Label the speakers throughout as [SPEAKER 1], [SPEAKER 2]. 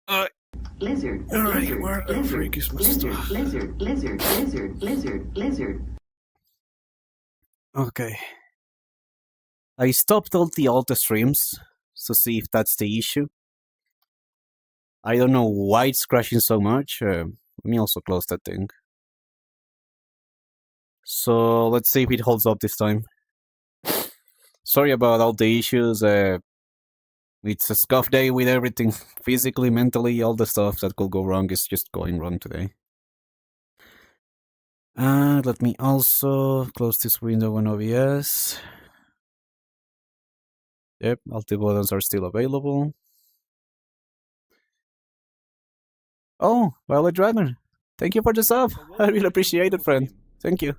[SPEAKER 1] Uh,
[SPEAKER 2] Lizard,
[SPEAKER 1] Alright,
[SPEAKER 2] lizard,
[SPEAKER 1] where the
[SPEAKER 2] lizard,
[SPEAKER 1] freak is my
[SPEAKER 2] lizard,
[SPEAKER 1] stuff?
[SPEAKER 2] lizard, lizard, lizard, lizard, lizard.
[SPEAKER 1] Okay. I stopped all the alt streams to see if that's the issue. I don't know why it's crashing so much. Let me also close that thing. So let's see if it holds up this time. Sorry about all the issues. It's a scuff day with everything. Physically, mentally, all the stuff that could go wrong is just going wrong today. Let me also close this window on OBS. Yep, all the buttons are still available. Oh, Violet Dragon. Thank you for the sub. I really appreciate it, friend. Thank you.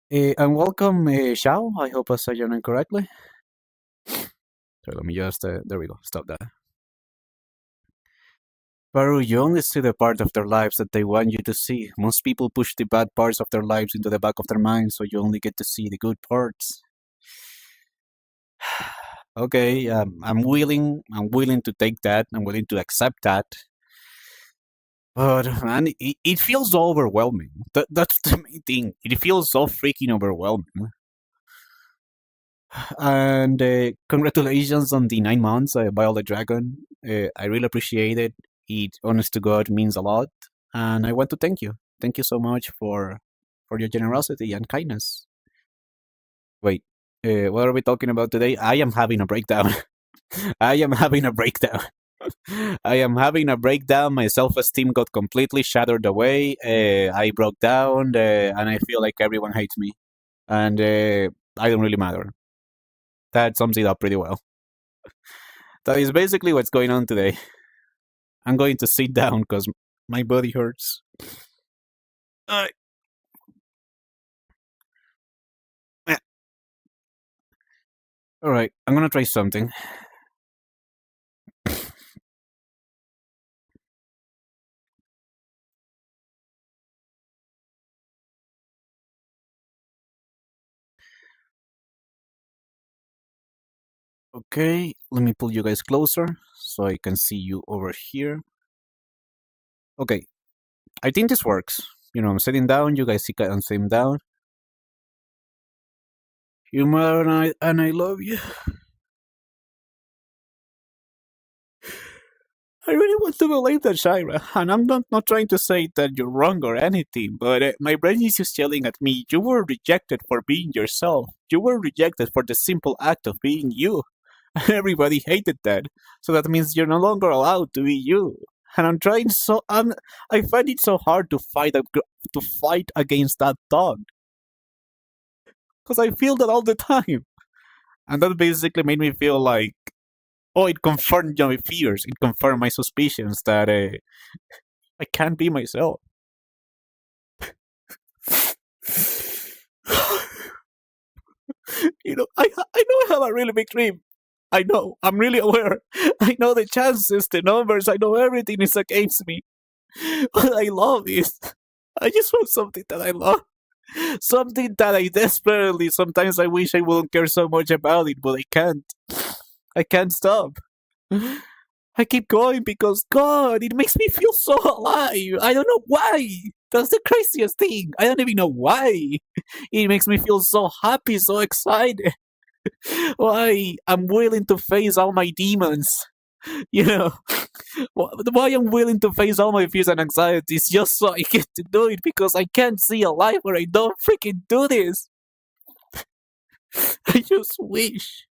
[SPEAKER 1] And welcome, Xiao. I hope I said your name correctly. So let me just, there we go, stop that. Baru, you only see the part of their lives that they want you to see. Most people push the bad parts of their lives into the back of their minds, so you only get to see the good parts. Okay, I'm willing to take that. I'm willing to accept that. But man, it feels so overwhelming. That's the main thing. It feels so freaking overwhelming. And congratulations on the 9 months, Violet Dragon. I really appreciate it. It, honest to God, means a lot. And I want to thank you. Thank you so much for your generosity and kindness. Wait, what are we talking about today? I am having a breakdown. I am having a breakdown. I am having a breakdown. My self-esteem got completely shattered away. I broke down, and I feel like everyone hates me. And I don't really matter. That sums it up pretty well. That is basically what's going on today. I'm going to sit down because my body hurts. Alright, I'm gonna try something. Okay, let me pull you guys closer so I can see you over here. Okay, I think this works. You know, I'm sitting down, you guys I'm sitting down. You matter and I love you. I really want to believe that, Shira, and I'm not trying to say that you're wrong or anything, but my brain is just yelling at me, you were rejected for being yourself. You were rejected for the simple act of being you. Everybody hated that, so that means you're no longer allowed to be you. And I'm trying I find it so hard to fight against that thought, because I feel that all the time, and that basically made me feel like, oh, it confirmed my fears, it confirmed my suspicions that I can't be myself. You know, I know I have a really big dream. I know, I'm really aware. I know the chances, the numbers, I know everything is against me. What I love is, I just want something that I love. Something that I desperately, sometimes I wish I wouldn't care so much about it, but I can't. I can't stop. I keep going because, God, it makes me feel so alive. I don't know why. That's the craziest thing. I don't even know why. It makes me feel so happy, so excited. Why I'm willing to face all my demons. You know, why I'm willing to face all my fears and anxieties just so I get to do it, because I can't see a life where I don't freaking do this. I just wish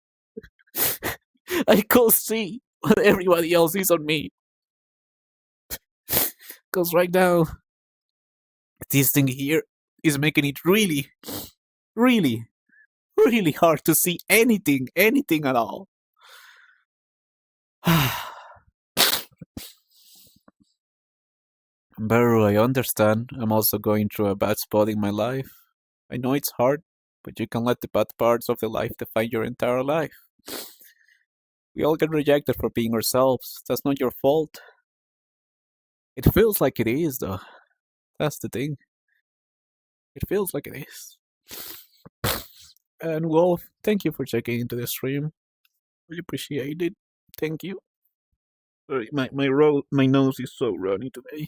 [SPEAKER 1] I could see what everybody else is on me. Because right now, this thing here is making it really, really, really hard to see anything at all. Baru, I understand. I'm also going through a bad spot in my life. I know it's hard, but you can let the bad parts of the life define your entire life. We all get rejected for being ourselves. That's not your fault. It feels like it is, though. That's the thing. It feels like it is. And Wolf, thank you for checking into the stream. Really appreciate it. Thank you. Sorry, my nose is so runny today.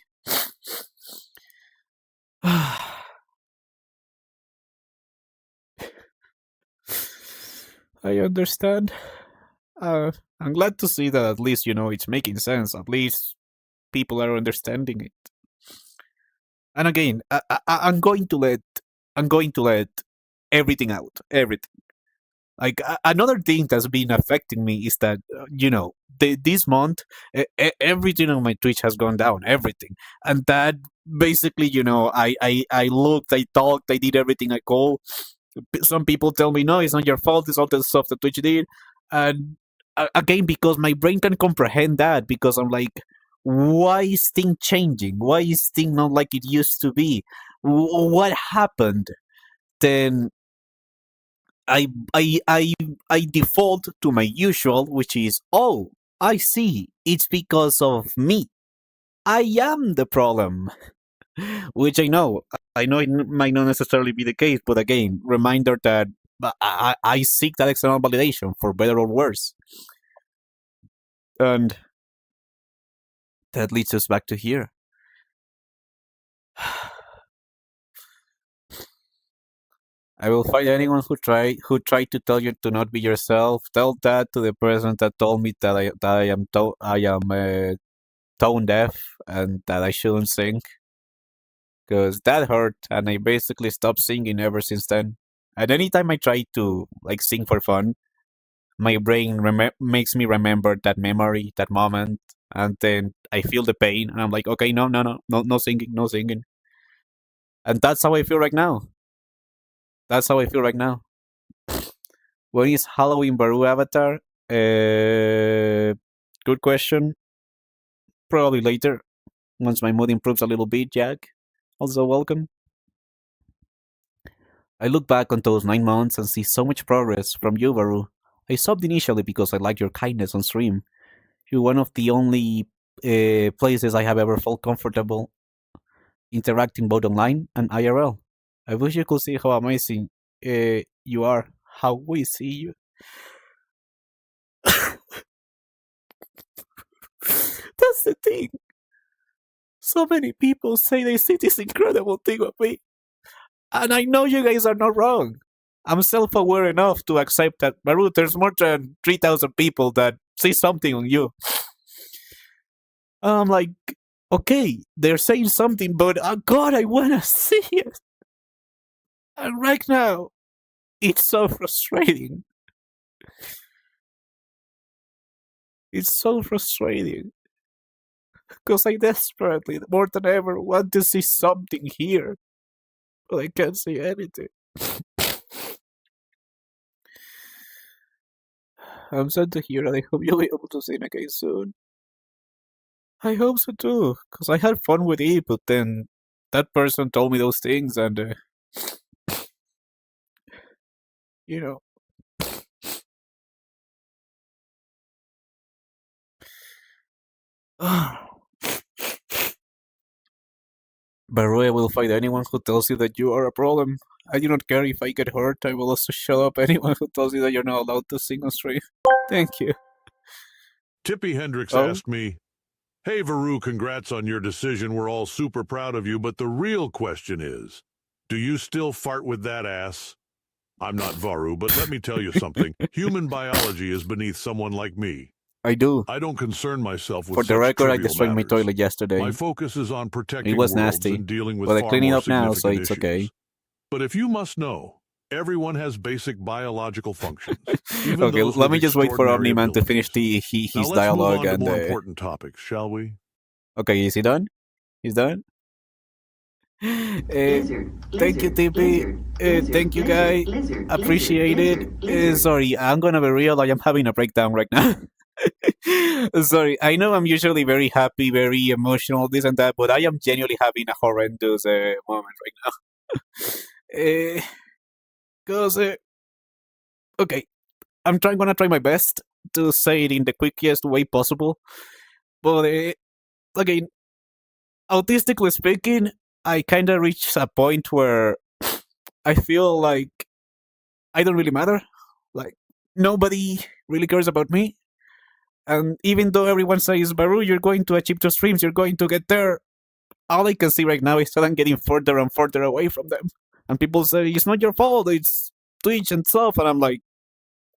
[SPEAKER 1] I understand. I'm glad to see that at least it's making sense. At least people are understanding it. And again, I'm going to let everything out. Everything. Like another thing that's been affecting me is that this month everything on my Twitch has gone down. Everything, and that basically I looked, I talked, I did everything I could. Some people tell me no, it's not your fault. It's all the stuff that Twitch did, and again because my brain can comprehend that because I'm like, why is thing changing? Why is thing not like it used to be? What happened? Then I I I I default to my usual, which is, oh, I see. It's because of me. I am the problem. Which I know it might not necessarily be the case, but again, reminder that I seek that external validation for better or worse, and that leads us back to here. I will fight anyone who tried to tell you to not be yourself. Tell that to the person that told me that I am tone deaf and that I shouldn't sing, because that hurt, and I basically stopped singing ever since then. And anytime I try to like sing for fun, my brain makes me remember that memory, that moment, and then I feel the pain, and I'm like, okay, no, no, no, no, no singing, no singing, and that's how I feel right now. That's how I feel right now. When is Halloween Baru Avatar? Good question. Probably later, once my mood improves a little bit. Jack, also welcome. I look back on those 9 months and see so much progress from you, Baru. I subbed initially because I like your kindness on stream. You're one of the only places I have ever felt comfortable interacting both online and IRL. I wish you could see how amazing you are, how we see you. That's the thing. So many people say they see this incredible thing of me. And I know you guys are not wrong. I'm self aware enough to accept that, Baru, there's more than 3,000 people that see something on you. I'm like, okay, they're saying something, but God, I want to see it. And right now, it's so frustrating. It's so frustrating. Because I desperately, more than ever, want to see something here. But I can't see anything. I'm sad to hear, and I hope you'll be able to sing again soon. I hope so too, because I had fun with it, but then that person told me those things, and you know. Baru, I will fight anyone who tells you that you are a problem. I do not care if I get hurt. I will also shut up anyone who tells you that you're not allowed to sing on stream. Thank you.
[SPEAKER 3] Tippy Hendricks
[SPEAKER 1] Oh?
[SPEAKER 3] asked me, "Hey, Varu, congrats on your decision. We're all super proud of you, but the real question is, do you still fart with that ass?" I'm not Varu, but let me tell you something. Human biology is beneath someone like me.
[SPEAKER 1] I do.
[SPEAKER 3] I don't concern myself with
[SPEAKER 1] For the
[SPEAKER 3] such
[SPEAKER 1] record, I
[SPEAKER 3] trivial
[SPEAKER 1] destroyed my
[SPEAKER 3] matters.
[SPEAKER 1] toilet yesterday.
[SPEAKER 3] My focus is on protecting
[SPEAKER 1] It was
[SPEAKER 3] worlds
[SPEAKER 1] nasty,
[SPEAKER 3] and dealing with
[SPEAKER 1] but I
[SPEAKER 3] far
[SPEAKER 1] clean it
[SPEAKER 3] more
[SPEAKER 1] up now, so
[SPEAKER 3] significant
[SPEAKER 1] it's
[SPEAKER 3] issues.
[SPEAKER 1] okay.
[SPEAKER 3] But if you must know, everyone has basic biological functions. Even
[SPEAKER 1] Okay,
[SPEAKER 3] those
[SPEAKER 1] let
[SPEAKER 3] with
[SPEAKER 1] me just wait for
[SPEAKER 3] extraordinary
[SPEAKER 1] Omni-Man to finish
[SPEAKER 3] abilities. Now
[SPEAKER 1] his
[SPEAKER 3] let's
[SPEAKER 1] dialogue
[SPEAKER 3] move on to
[SPEAKER 1] and...
[SPEAKER 3] more important topics, shall we?
[SPEAKER 1] Okay, is he done? He's done?
[SPEAKER 2] Lizard,
[SPEAKER 1] Thank you,
[SPEAKER 2] lizard,
[SPEAKER 1] Tippy.
[SPEAKER 2] lizard,
[SPEAKER 1] Thank you,
[SPEAKER 2] lizard,
[SPEAKER 1] guy.
[SPEAKER 2] lizard,
[SPEAKER 1] Appreciate it.
[SPEAKER 2] lizard, lizard.
[SPEAKER 1] Sorry, I'm gonna be real. I am having a breakdown right now. Sorry, I know I'm usually very happy, very emotional, this and that, but I am genuinely having a horrendous moment right now. Because, okay, gonna try my best to say it in the quickest way possible. But, again, autistically speaking, I kind of reached a point where I feel like I don't really matter. Like, nobody really cares about me. And even though everyone says, Baru, you're going to achieve 2 streams, you're going to get there, all I can see right now is that I'm getting further and further away from them. And people say, it's not your fault, it's Twitch and stuff. And I'm like,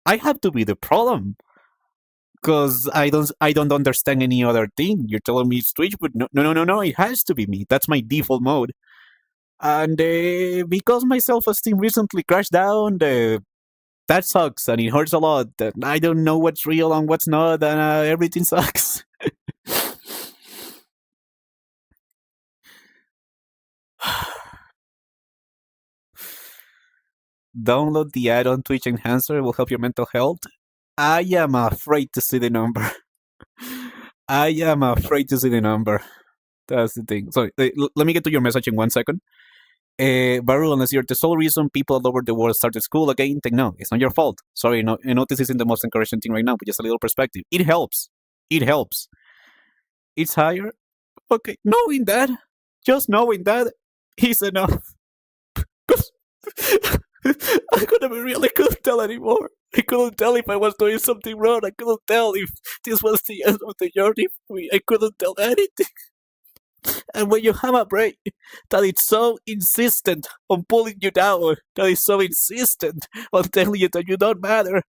[SPEAKER 1] I have to be the problem. Because I don't understand any other thing. You're telling me it's Twitch, but no, it has to be me. That's my default mode. And because my self-esteem recently crashed down, that sucks and it hurts a lot. I don't know what's real and what's not, and everything sucks. Download the add-on Twitch Enhancer. It will help your mental health. I am afraid to see the number. I am afraid to see the number. That's the thing. Sorry, let me get to your message in 1 second. Baru, unless you're the sole reason people all over the world started school again, think no, it's not your fault. Sorry, no, I know this isn't the most encouraging thing right now, but just a little perspective. It helps. It helps. It's higher. Okay, knowing that, just knowing that is enough. I couldn't be real. I couldn't tell anymore. I couldn't tell if I was doing something wrong. I couldn't tell if this was the end of the journey for me. I couldn't tell anything. And when you have a brain that is so insistent on pulling you down, that is so insistent on telling you that you don't matter,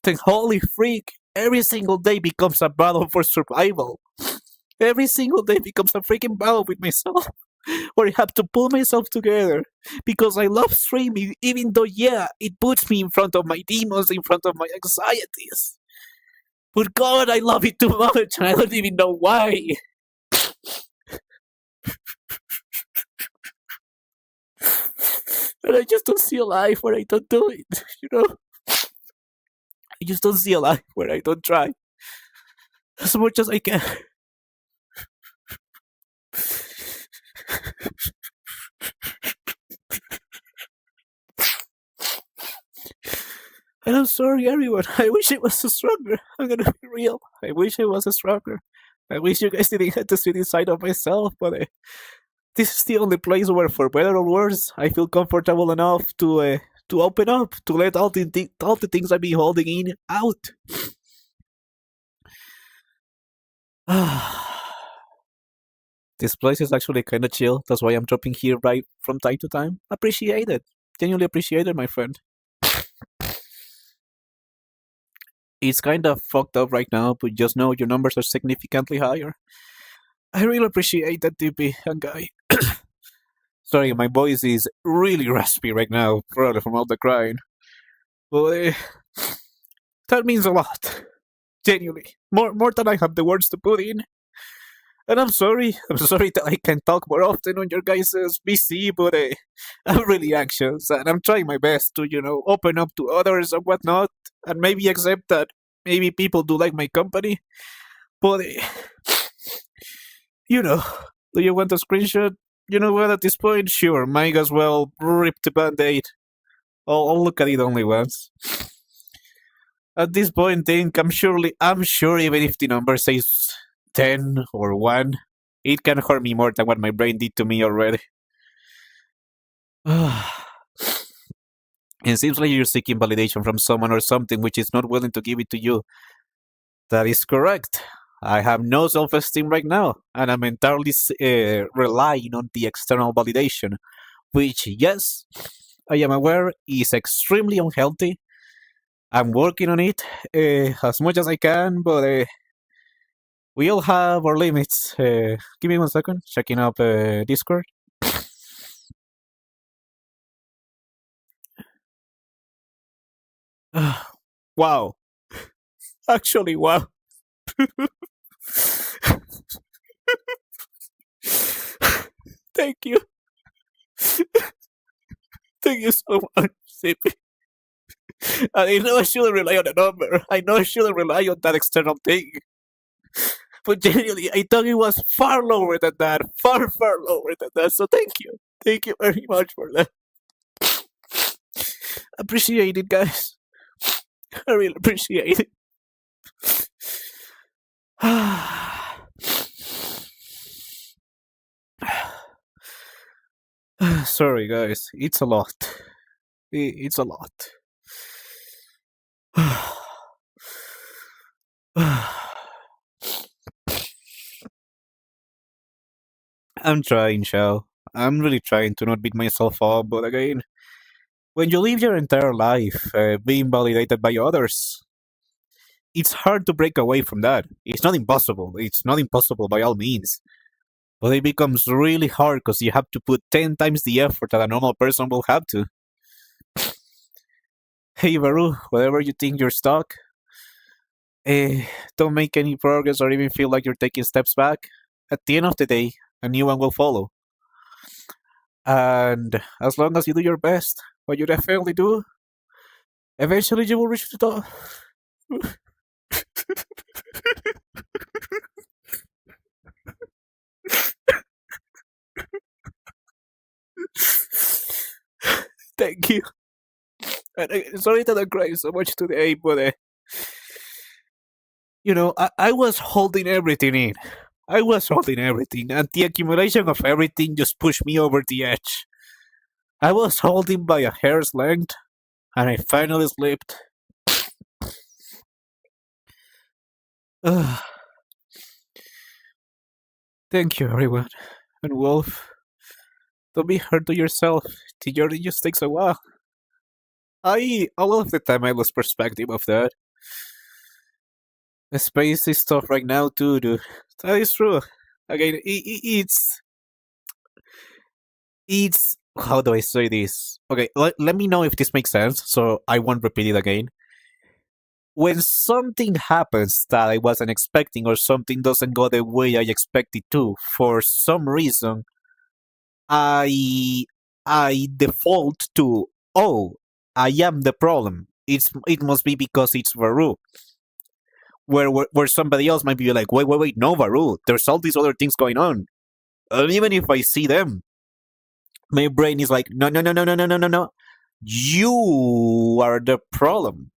[SPEAKER 1] then holy freak, every single day becomes a battle for survival. Every single day becomes a freaking battle with myself, where I have to pull myself together, because I love streaming, even though, yeah, it puts me in front of my demons, in front of my anxieties. But God, I love it too much, and I don't even know why. And I just don't see a life where I don't do it, you know? I just don't see a life where I don't try as much as I can. And I'm sorry, everyone. I wish it was stronger. I'm gonna be real. I wish it was stronger. I wish you guys didn't have to see this side of myself, but this is the only place where, for better or worse, I feel comfortable enough to open up, to let all the things I've been holding in out. This place is actually kind of chill. That's why I'm dropping here right from time to time. Appreciate it. Genuinely appreciate it, my friend. It's kind of fucked up right now, but just know your numbers are significantly higher. I really appreciate that, DP and Guy. Sorry, my voice is really raspy right now, probably from all the crying. But that means a lot. Genuinely. More than I have the words to put in. And I'm sorry that I can't talk more often on your guys' BC, but I'm really anxious, and I'm trying my best to, open up to others and whatnot, and maybe accept that maybe people do like my company. But, do you want a screenshot? You know what, at this point, sure, might as well rip the band-aid. I'll look at it only once. At this point, think I'm sure even if the number says 10 or 1, it can hurt me more than what my brain did to me already. It seems like you're seeking validation from someone or something which is not willing to give it to you. That is correct. I have no self-esteem right now, and I'm entirely relying on the external validation, which, yes, I am aware is extremely unhealthy. I'm working on it as much as I can, but we all have our limits. Give me 1 second, checking up Discord. Wow. Actually, wow. Thank you. Thank you so much, Sippy. I know I shouldn't rely on a number. I know I shouldn't rely on that external thing. But genuinely, I thought it was far lower than that. Far, far lower than that. So thank you. Thank you very much for that. Appreciate it, guys. I really appreciate it. Sorry, guys. It's a lot. It's a lot. I'm trying, Shao. I'm really trying to not beat myself up, but again, when you live your entire life being validated by others, it's hard to break away from that. It's not impossible. It's not impossible by all means. But it becomes really hard because you have to put 10 times the effort that a normal person will have to. Hey, Baru, whatever you think you're stuck, don't make any progress or even feel like you're taking steps back. At the end of the day, a new one will follow. And as long as you do your best, what you definitely do, eventually you will reach the top. Thank you. And sorry that I cried so much today, but I was holding everything in. I was holding everything, and the accumulation of everything just pushed me over the edge. I was holding by a hair's length, and I finally slipped. Ugh. Thank you, everyone. And Wolf, don't be hard to yourself. The journey just takes a while. A lot of the time I lose perspective of that. The space is tough right now too, dude. That is true. Again, it's how do I say this? Okay, let me know if this makes sense, so I won't repeat it again. When something happens that I wasn't expecting, or something doesn't go the way I expected to, for some reason, I default to, oh, I am the problem. It must be because it's Varu. Where somebody else might be like, wait, no, Varu, there's all these other things going on. And even if I see them, my brain is like, no, no, no, no, no, no, no, no, no. You are the problem.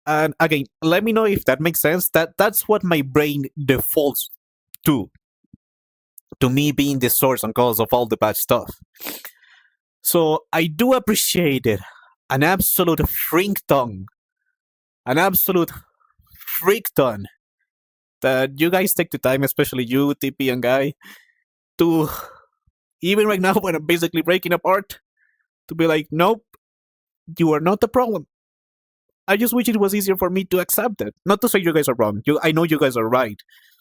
[SPEAKER 1] And again, let me know if that makes sense. That's what my brain defaults to. To me being the source and cause of all the bad stuff. So I do appreciate it. An absolute freak ton. An absolute freak ton. That you guys take the time, especially you, TP and Guy, to, even right now when I'm basically breaking apart, to be like, nope, you are not the problem. I just wish it was easier for me to accept it. Not to say you guys are wrong. I know you guys are right.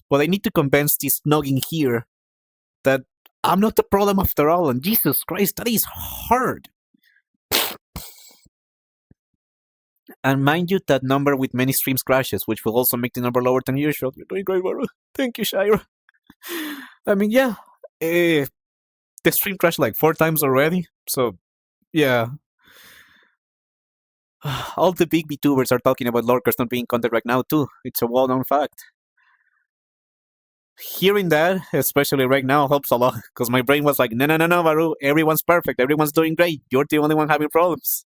[SPEAKER 1] But I need to convince this noggin here that I'm not the problem after all. And Jesus Christ, that is hard. And mind you, that number with many streams crashes, which will also make the number lower than usual. You're doing great, Baru. Thank you, Shira. I mean, yeah. The stream crashed like 4 times already. So, yeah. All the big VTubers are talking about lurkers not being content right now, too. It's a well-known fact. Hearing that, especially right now, helps a lot. Because my brain was like, no, Baru. Everyone's perfect. Everyone's doing great. You're the only one having problems.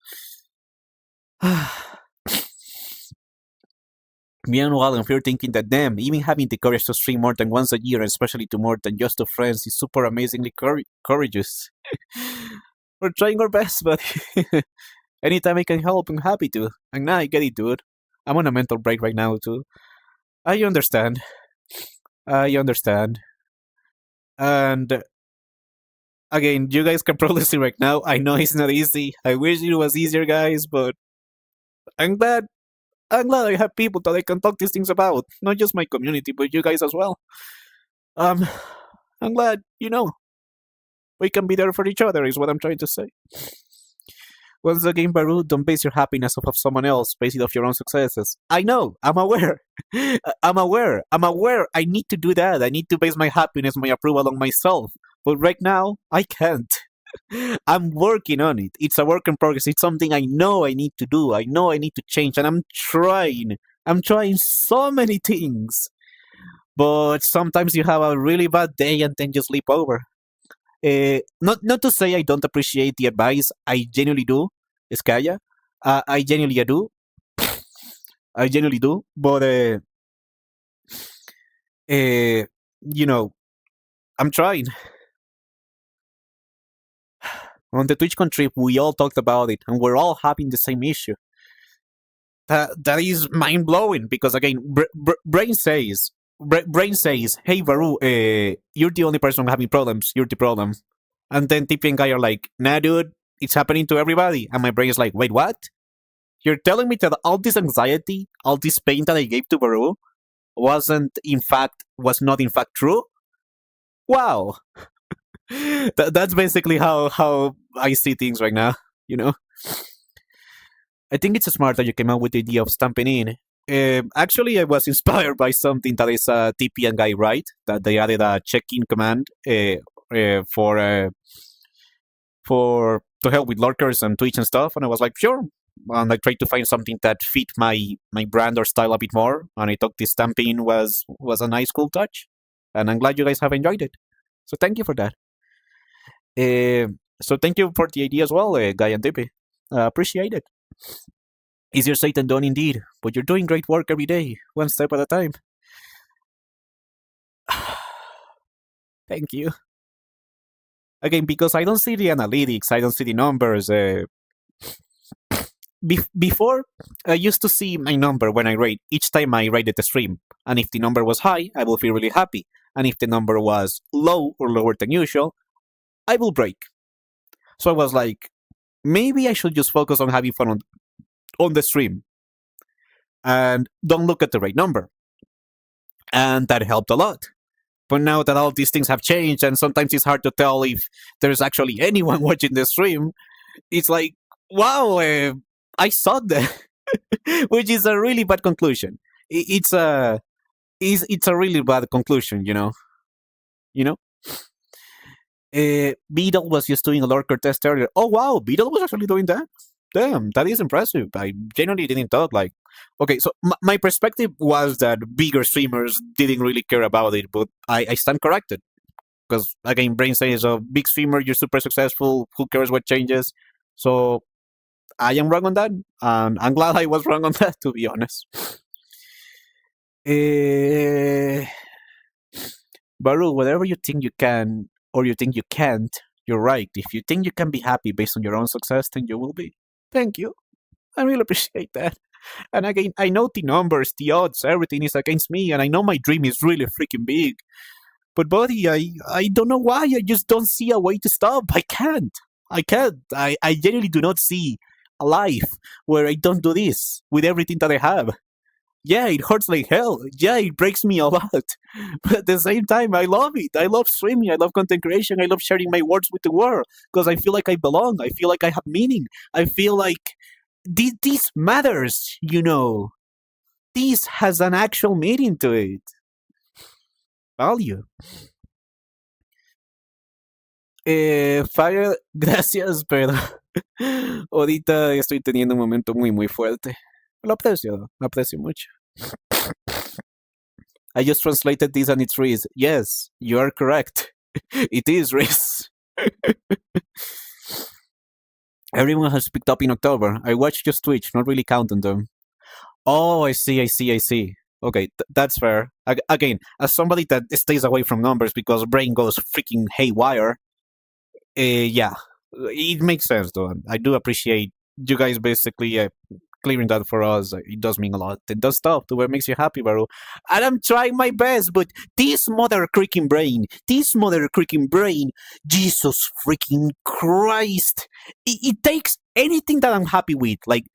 [SPEAKER 1] Meanwhile, if you're thinking that, damn, even having the courage to stream more than once a year, especially to more than just 2 friends, is super amazingly courageous. We're trying our best, but anytime I can help, I'm happy to. And now I get it, dude. I'm on a mental break right now, too. I understand. And again, you guys can probably see right now, I know it's not easy. I wish it was easier, guys, but I'm glad I have people that I can talk these things about. Not just my community, but you guys as well. I'm glad, we can be there for each other, is what I'm trying to say. Once again, Baru, don't base your happiness off of someone else, base it off your own successes. I know, I'm aware. I'm aware. I need to do that. I need to base my happiness, my approval on myself. But right now, I can't. I'm working on it. It's a work in progress. It's something I know I need to do. I know I need to change, and I'm trying. I'm trying so many things. But sometimes you have a really bad day and then you sleep over. Not to say I don't appreciate the advice. I genuinely do, Skaya. I genuinely do. I genuinely do. But I'm trying. On the TwitchCon trip, we all talked about it, and we're all having the same issue. That is mind blowing because again, brain says brain says, "Hey, Varu, you're the only person having problems. You're the problem." And then TP and Guy are like, "Nah, dude, it's happening to everybody." And my brain is like, "Wait, what? You're telling me that all this anxiety, all this pain that I gave to Varu was not in fact true?" Wow. That's basically how I see things right now. You know, I think it's smart that you came up with the idea of stamping in. Actually, I was inspired by something that is a TP and Guy, right? That they added a check-in command for to help with lurkers and Twitch and stuff, and I was like, sure. And I tried to find something that fit my brand or style a bit more, and I thought this stamping was a nice, cool touch, and I'm glad you guys have enjoyed it. So thank you for that. So thank you for the idea as well, Guy and Tippy. Appreciate it. Easier said than done indeed, but you're doing great work every day, one step at a time. Thank you. Again, because I don't see the analytics, I don't see the numbers. Before, I used to see my number when I rate each time I rated the stream, and if the number was high, I will feel really happy, and if the number was low or lower than usual, I will break. So I was like, maybe I should just focus on having fun on the stream and don't look at the right number. And that helped a lot. But now that all these things have changed, and sometimes it's hard to tell if there's actually anyone watching the stream, it's like, wow, I suck there, which is a really bad conclusion. It's a really bad conclusion, you know. Beetle was just doing a lurker test earlier. Oh wow, Beetle was actually doing that. Damn, that is impressive. I genuinely didn't thought like, okay, so my perspective was that bigger streamers didn't really care about it, but I stand corrected. Because again, Brain says a big streamer, you're super successful, who cares what changes? So I am wrong on that, and I'm glad I was wrong on that, to be honest. Baru, whatever you think you can or you think you can't, you're right. If you think you can be happy based on your own success, then you will be. Thank you. I really appreciate that. And again, I know the numbers, the odds, everything is against me, and I know my dream is really freaking big. But buddy, I don't know why. I just don't see a way to stop. I can't. I genuinely do not see a life where I don't do this with everything that I have. Yeah, it hurts like hell. Yeah, it breaks me a lot. But at the same time, I love it. I love streaming. I love content creation. I love sharing my words with the world because I feel like I belong. I feel like I have meaning. I feel like this matters, you know. This has an actual meaning to it. Value. Fire, gracias, pero ahorita estoy teniendo un momento muy, muy fuerte. Lo aprecio mucho. I just translated this and it's Riz. Yes, you are correct. It is Riz. Everyone has picked up in October. I watched just Twitch, not really counting them. Oh, I see. Okay, that's fair. Again, as somebody that stays away from numbers because brain goes freaking haywire, yeah, it makes sense though. I do appreciate you guys basically clearing that for us. It does mean a lot. It does stuff to what makes you happy, Baru. And I'm trying my best, but this mother creaking brain, Jesus freaking Christ, it takes anything that I'm happy with. Like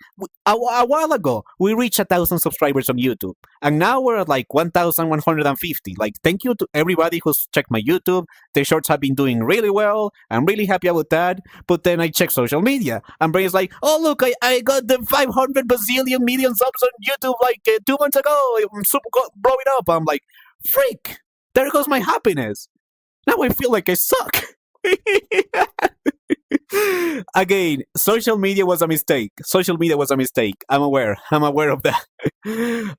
[SPEAKER 1] a while ago, we reached 1,000 subscribers on YouTube, and now we're at like 1,150. Like, thank you to everybody who's checked my YouTube. The shorts have been doing really well. I'm really happy about that. But then I check social media, and Brain's like, oh look, I got the 500 bazillion million subs on YouTube like 2 months ago. I'm super blowing up. I'm like, freak, there goes my happiness. Now I feel like I suck. Again, social media was a mistake. I'm aware of that.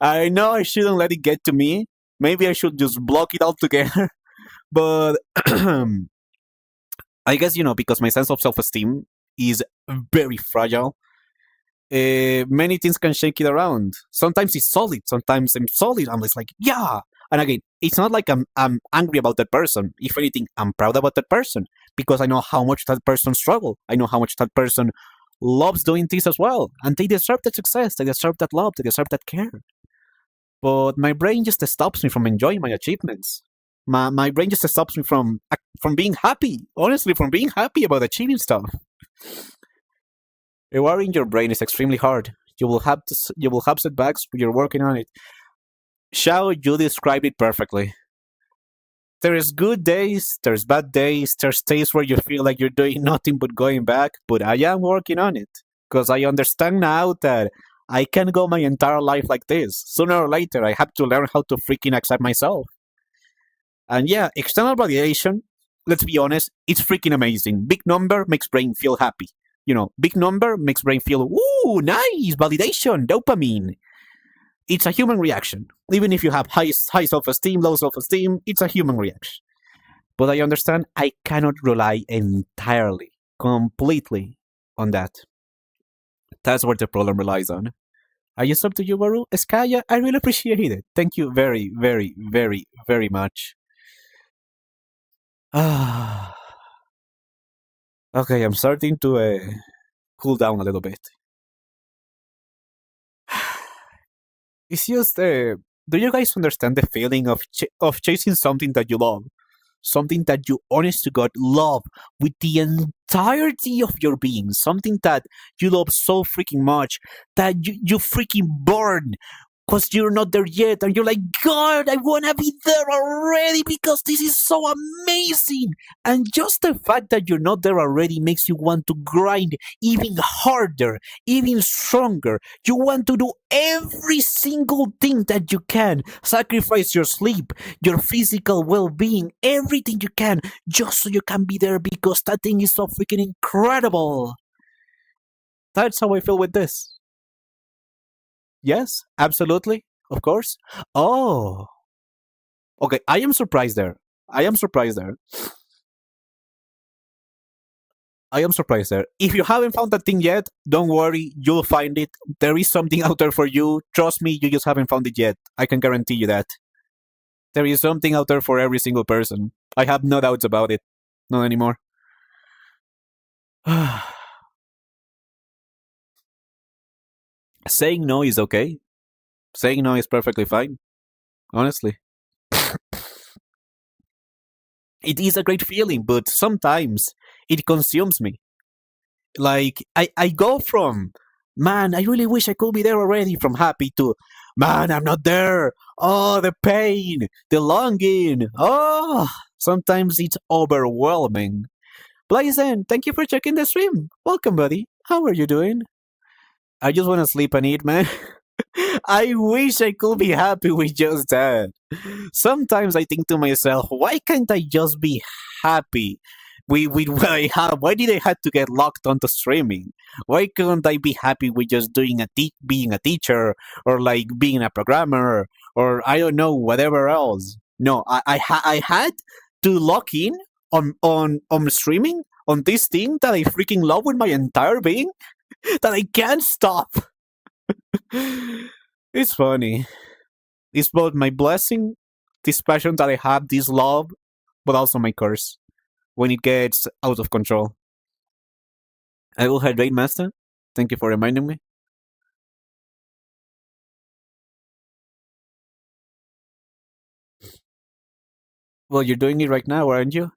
[SPEAKER 1] I know I shouldn't let it get to me. Maybe I should just block it altogether. But I guess, because my sense of self-esteem is very fragile, many things can shake it around. Sometimes it's solid. Sometimes I'm solid. I'm just like, yeah. And again, it's not like I'm angry about that person. If anything, I'm proud about that person because I know how much that person struggled. I know how much that person loves doing this as well. And they deserve that success. They deserve that love. They deserve that care. but my brain just stops me from enjoying my achievements. My brain just stops me from being happy. Honestly, from being happy about achieving stuff. Rewiring your brain is extremely hard. You will have setbacks, but you're working on it. Shao, you described it perfectly. There's good days, there's bad days, there's days where you feel like you're doing nothing but going back, but I am working on it. Because I understand now that I can't go my entire life like this. Sooner or later, I have to learn how to freaking accept myself. And yeah, external validation, let's be honest, it's freaking amazing. Big number makes brain feel happy. Big number makes brain feel, ooh, nice, validation, dopamine. It's a human reaction. Even if you have high self-esteem, low self-esteem, it's a human reaction. But I understand I cannot rely entirely, completely on that. That's where the problem relies on. I just up to you, Baru. Skaya, I really appreciate it. Thank you very, very, very, very much. Ah. Okay, I'm starting to cool down a little bit. It's just, do you guys understand the feeling of chasing something that you love? Something that you, honest to God, love with the entirety of your being. Something that you love so freaking much that you freaking burn because you're not there yet. And you're like, God, I want to be there already because this is so amazing. And just the fact that you're not there already makes you want to grind even harder, even stronger. You want to do every single thing that you can. Sacrifice your sleep, your physical well-being, everything you can, just so you can be there because that thing is so freaking incredible. That's how I feel with this. Yes, absolutely. Of course. Oh. Okay, I am surprised there. I am surprised there. I am surprised there. If you haven't found that thing yet, don't worry, you'll find it. There is something out there for you. Trust me, you just haven't found it yet. I can guarantee you that. There is something out there for every single person. I have no doubts about it. Not anymore. Saying no is okay. Saying no is perfectly fine. Honestly. It is a great feeling, but sometimes it consumes me. Like, I go from, man, I really wish I could be there already, from happy to, man, I'm not there. Oh, the pain, the longing. Oh, sometimes it's overwhelming. Blazen, thank you for checking the stream. Welcome, buddy. How are you doing? I just want to sleep and eat, man. I wish I could be happy with just that. Sometimes I think to myself, why can't I just be happy with what I have? Why did I have to get locked onto streaming? Why couldn't I be happy with just doing being a teacher or like being a programmer or I don't know whatever else? No, I had to lock in on streaming on this thing that I freaking love with my entire being that I can't stop. It's funny. It's both my blessing, this passion that I have, this love, but also my curse when it gets out of control. I will hydrate, Master. Thank you for reminding me. Well, you're doing it right now, aren't you?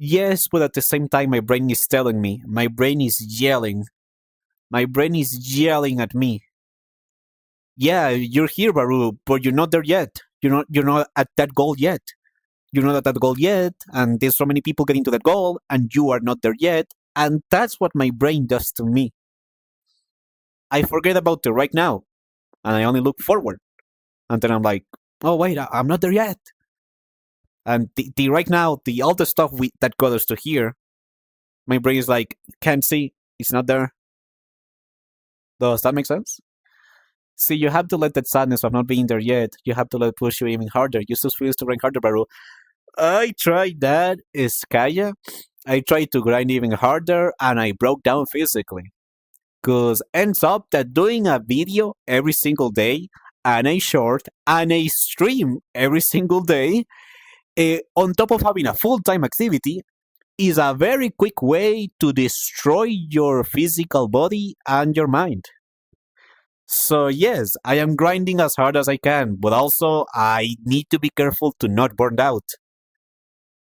[SPEAKER 1] Yes, but at the same time, my brain is telling me. My brain is yelling. My brain is yelling at me. Yeah, you're here, Baru, but you're not there yet. You're not at that goal yet. You're not at that goal yet, and there's so many people getting to that goal, and you are not there yet. And that's what my brain does to me. I forget about the right now, and I only look forward. And then I'm like, oh, wait, I'm not there yet. And the right now, all the stuff that got us to here, my brain is like, can't see, it's not there. Does that make sense? See, you have to let that sadness of not being there yet, you have to let it push you even harder. You still feel to rank harder, Baru. I tried that, Skaya. I tried to grind even harder, and I broke down physically. Because ends up that doing a video every single day, and a short, and a stream every single day, on top of having a full-time activity, is a very quick way to destroy your physical body and your mind. So yes, I am grinding as hard as I can, but also I need to be careful to not burn out.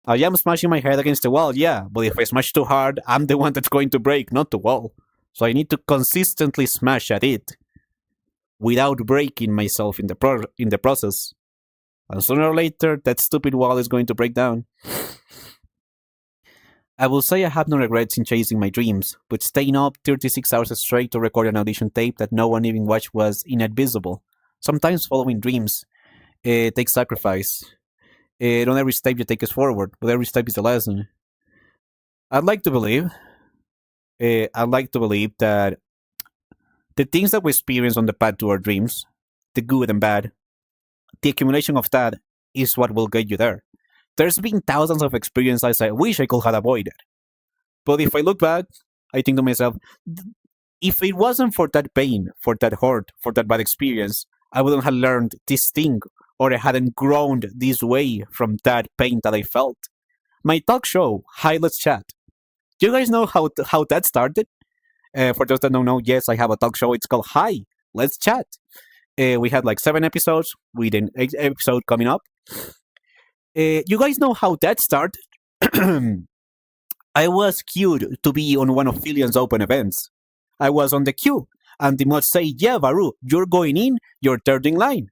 [SPEAKER 1] I am smashing my head against the wall, yeah, but if I smash too hard, I'm the one that's going to break, not the wall. So I need to consistently smash at it without breaking myself in the process. And sooner or later, that stupid wall is going to break down. I will say I have no regrets in chasing my dreams, but staying up 36 hours straight to record an audition tape that no one even watched was inadvisable. Sometimes following dreams takes sacrifice. Not every step you take is forward, but every step is a lesson. I'd like to believe, I'd like to believe that the things that we experience on the path to our dreams, the good and bad, the accumulation of that is what will get you there. There's been thousands of experiences I wish I could have avoided. But if I look back, I think to myself, if it wasn't for that pain, for that hurt, for that bad experience, I wouldn't have learned this thing or I hadn't grown this way from that pain that I felt. My talk show, Hi, Let's Chat. Do you guys know how that started? For those that don't know, yes, I have a talk show. It's called Hi, Let's Chat. We had like 7 episodes with an 8th episode coming up. You guys know how that started? I was queued to be on one of Filian's open events. I was on the queue, and the mods say, yeah, Varu, you're going in, you're third in line.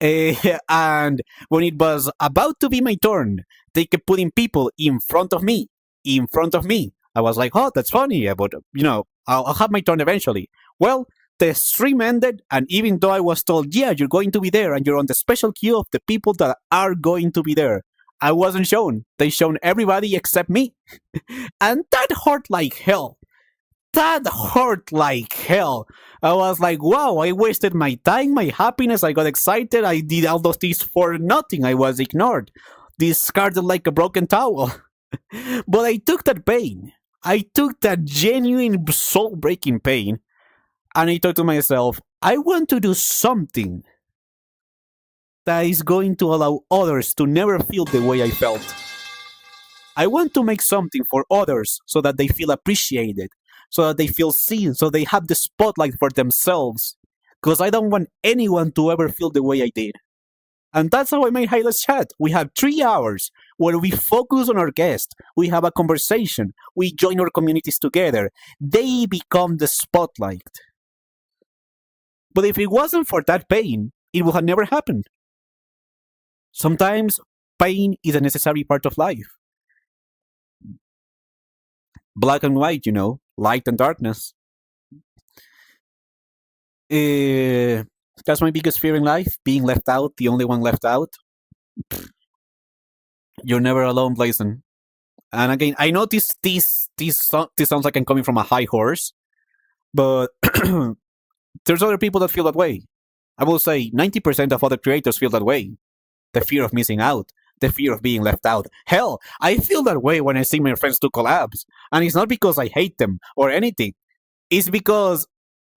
[SPEAKER 1] And when it was about to be my turn, they kept putting people in front of me. I was like, oh, that's funny, but, I'll have my turn eventually. Well, the stream ended, and even though I was told, yeah, you're going to be there, and you're on the special queue of the people that are going to be there, I wasn't shown. They shown everybody except me. And that hurt like hell. That hurt like hell. I was like, wow, I wasted my time, my happiness, I got excited, I did all those things for nothing, I was ignored. Discarded like a broken towel. But I took that pain. I took that genuine soul-breaking pain, and I thought to myself, I want to do something that is going to allow others to never feel the way I felt. I want to make something for others so that they feel appreciated, so that they feel seen, so they have the spotlight for themselves. Because I don't want anyone to ever feel the way I did. And that's how I made Hi, Let's Chat. We have 3 hours where we focus on our guest. We have a conversation. We join our communities together. They become the spotlight. But if it wasn't for that pain, it would have never happened. Sometimes pain is a necessary part of life. Black and white, light and darkness. That's my biggest fear in life, being left out, the only one left out. You're never alone, Blazon. And again, I know this sounds like I'm coming from a high horse, but there's other people that feel that way. I will say 90% of other creators feel that way. The fear of missing out, the fear of being left out. Hell, I feel that way when I see my friends do collabs. And it's not because I hate them or anything. It's because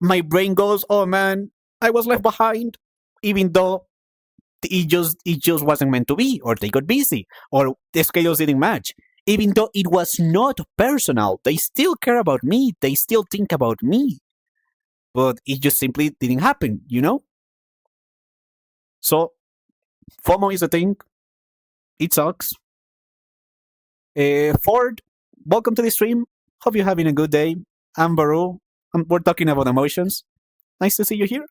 [SPEAKER 1] my brain goes, oh man, I was left behind. Even though it just wasn't meant to be, or they got busy, or the schedules didn't match. Even though it was not personal, they still care about me, they still think about me. But it just simply didn't happen, So, FOMO is a thing. It sucks. Ford, welcome to the stream. Hope you're having a good day. I'm Baru. We're talking about emotions. Nice to see you here.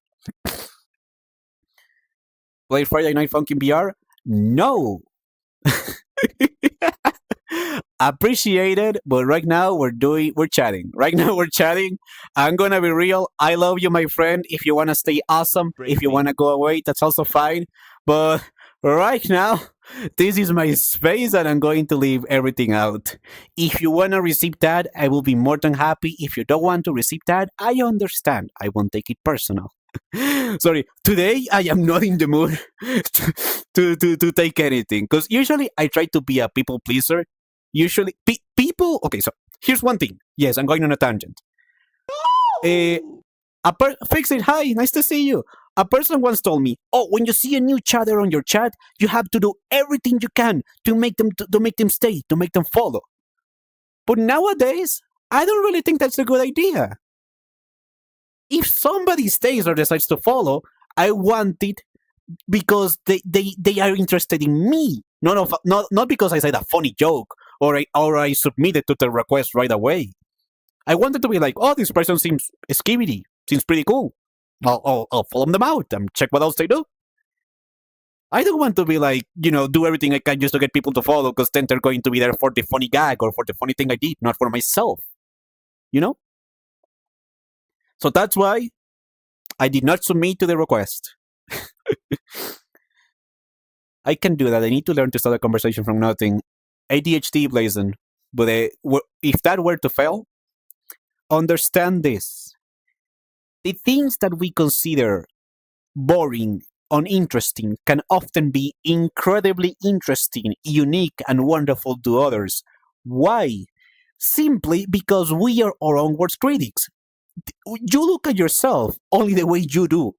[SPEAKER 1] Play Friday Night Funkin' VR? No. Appreciate it, but right now we're chatting. Right now we're chatting. I'm gonna be real. I love you, my friend. If you wanna stay awesome, if you wanna go away, that's also fine. But right now, this is my space and I'm going to leave everything out. If you wanna receive that, I will be more than happy. If you don't want to receive that, I understand. I won't take it personal. Sorry, today I am not in the mood to take anything. Because usually I try to be a people pleaser. Usually, people. Okay, so here's one thing. Yes, I'm going on a tangent. Fix it. Hi, nice to see you. A person once told me, "Oh, when you see a new chatter on your chat, you have to do everything you can to make them stay, to make them follow." But nowadays, I don't really think that's a good idea. If somebody stays or decides to follow, I want it because they are interested in me. Not because I said a funny joke or I submitted to the request right away. I wanted to be like, oh, this person seems skibidi, seems pretty cool. I'll follow them out and check what else they do. I don't want to be like, do everything I can just to get people to follow because then they're going to be there for the funny gag or for the funny thing I did, not for myself. You know? So that's why I did not submit to the request. I can do that. I need to learn to start a conversation from nothing. ADHD blazing. But if that were to fail, understand this. The things that we consider boring, uninteresting, can often be incredibly interesting, unique, and wonderful to others. Why? Simply because we are our own worst critics. You look at yourself only the way you do.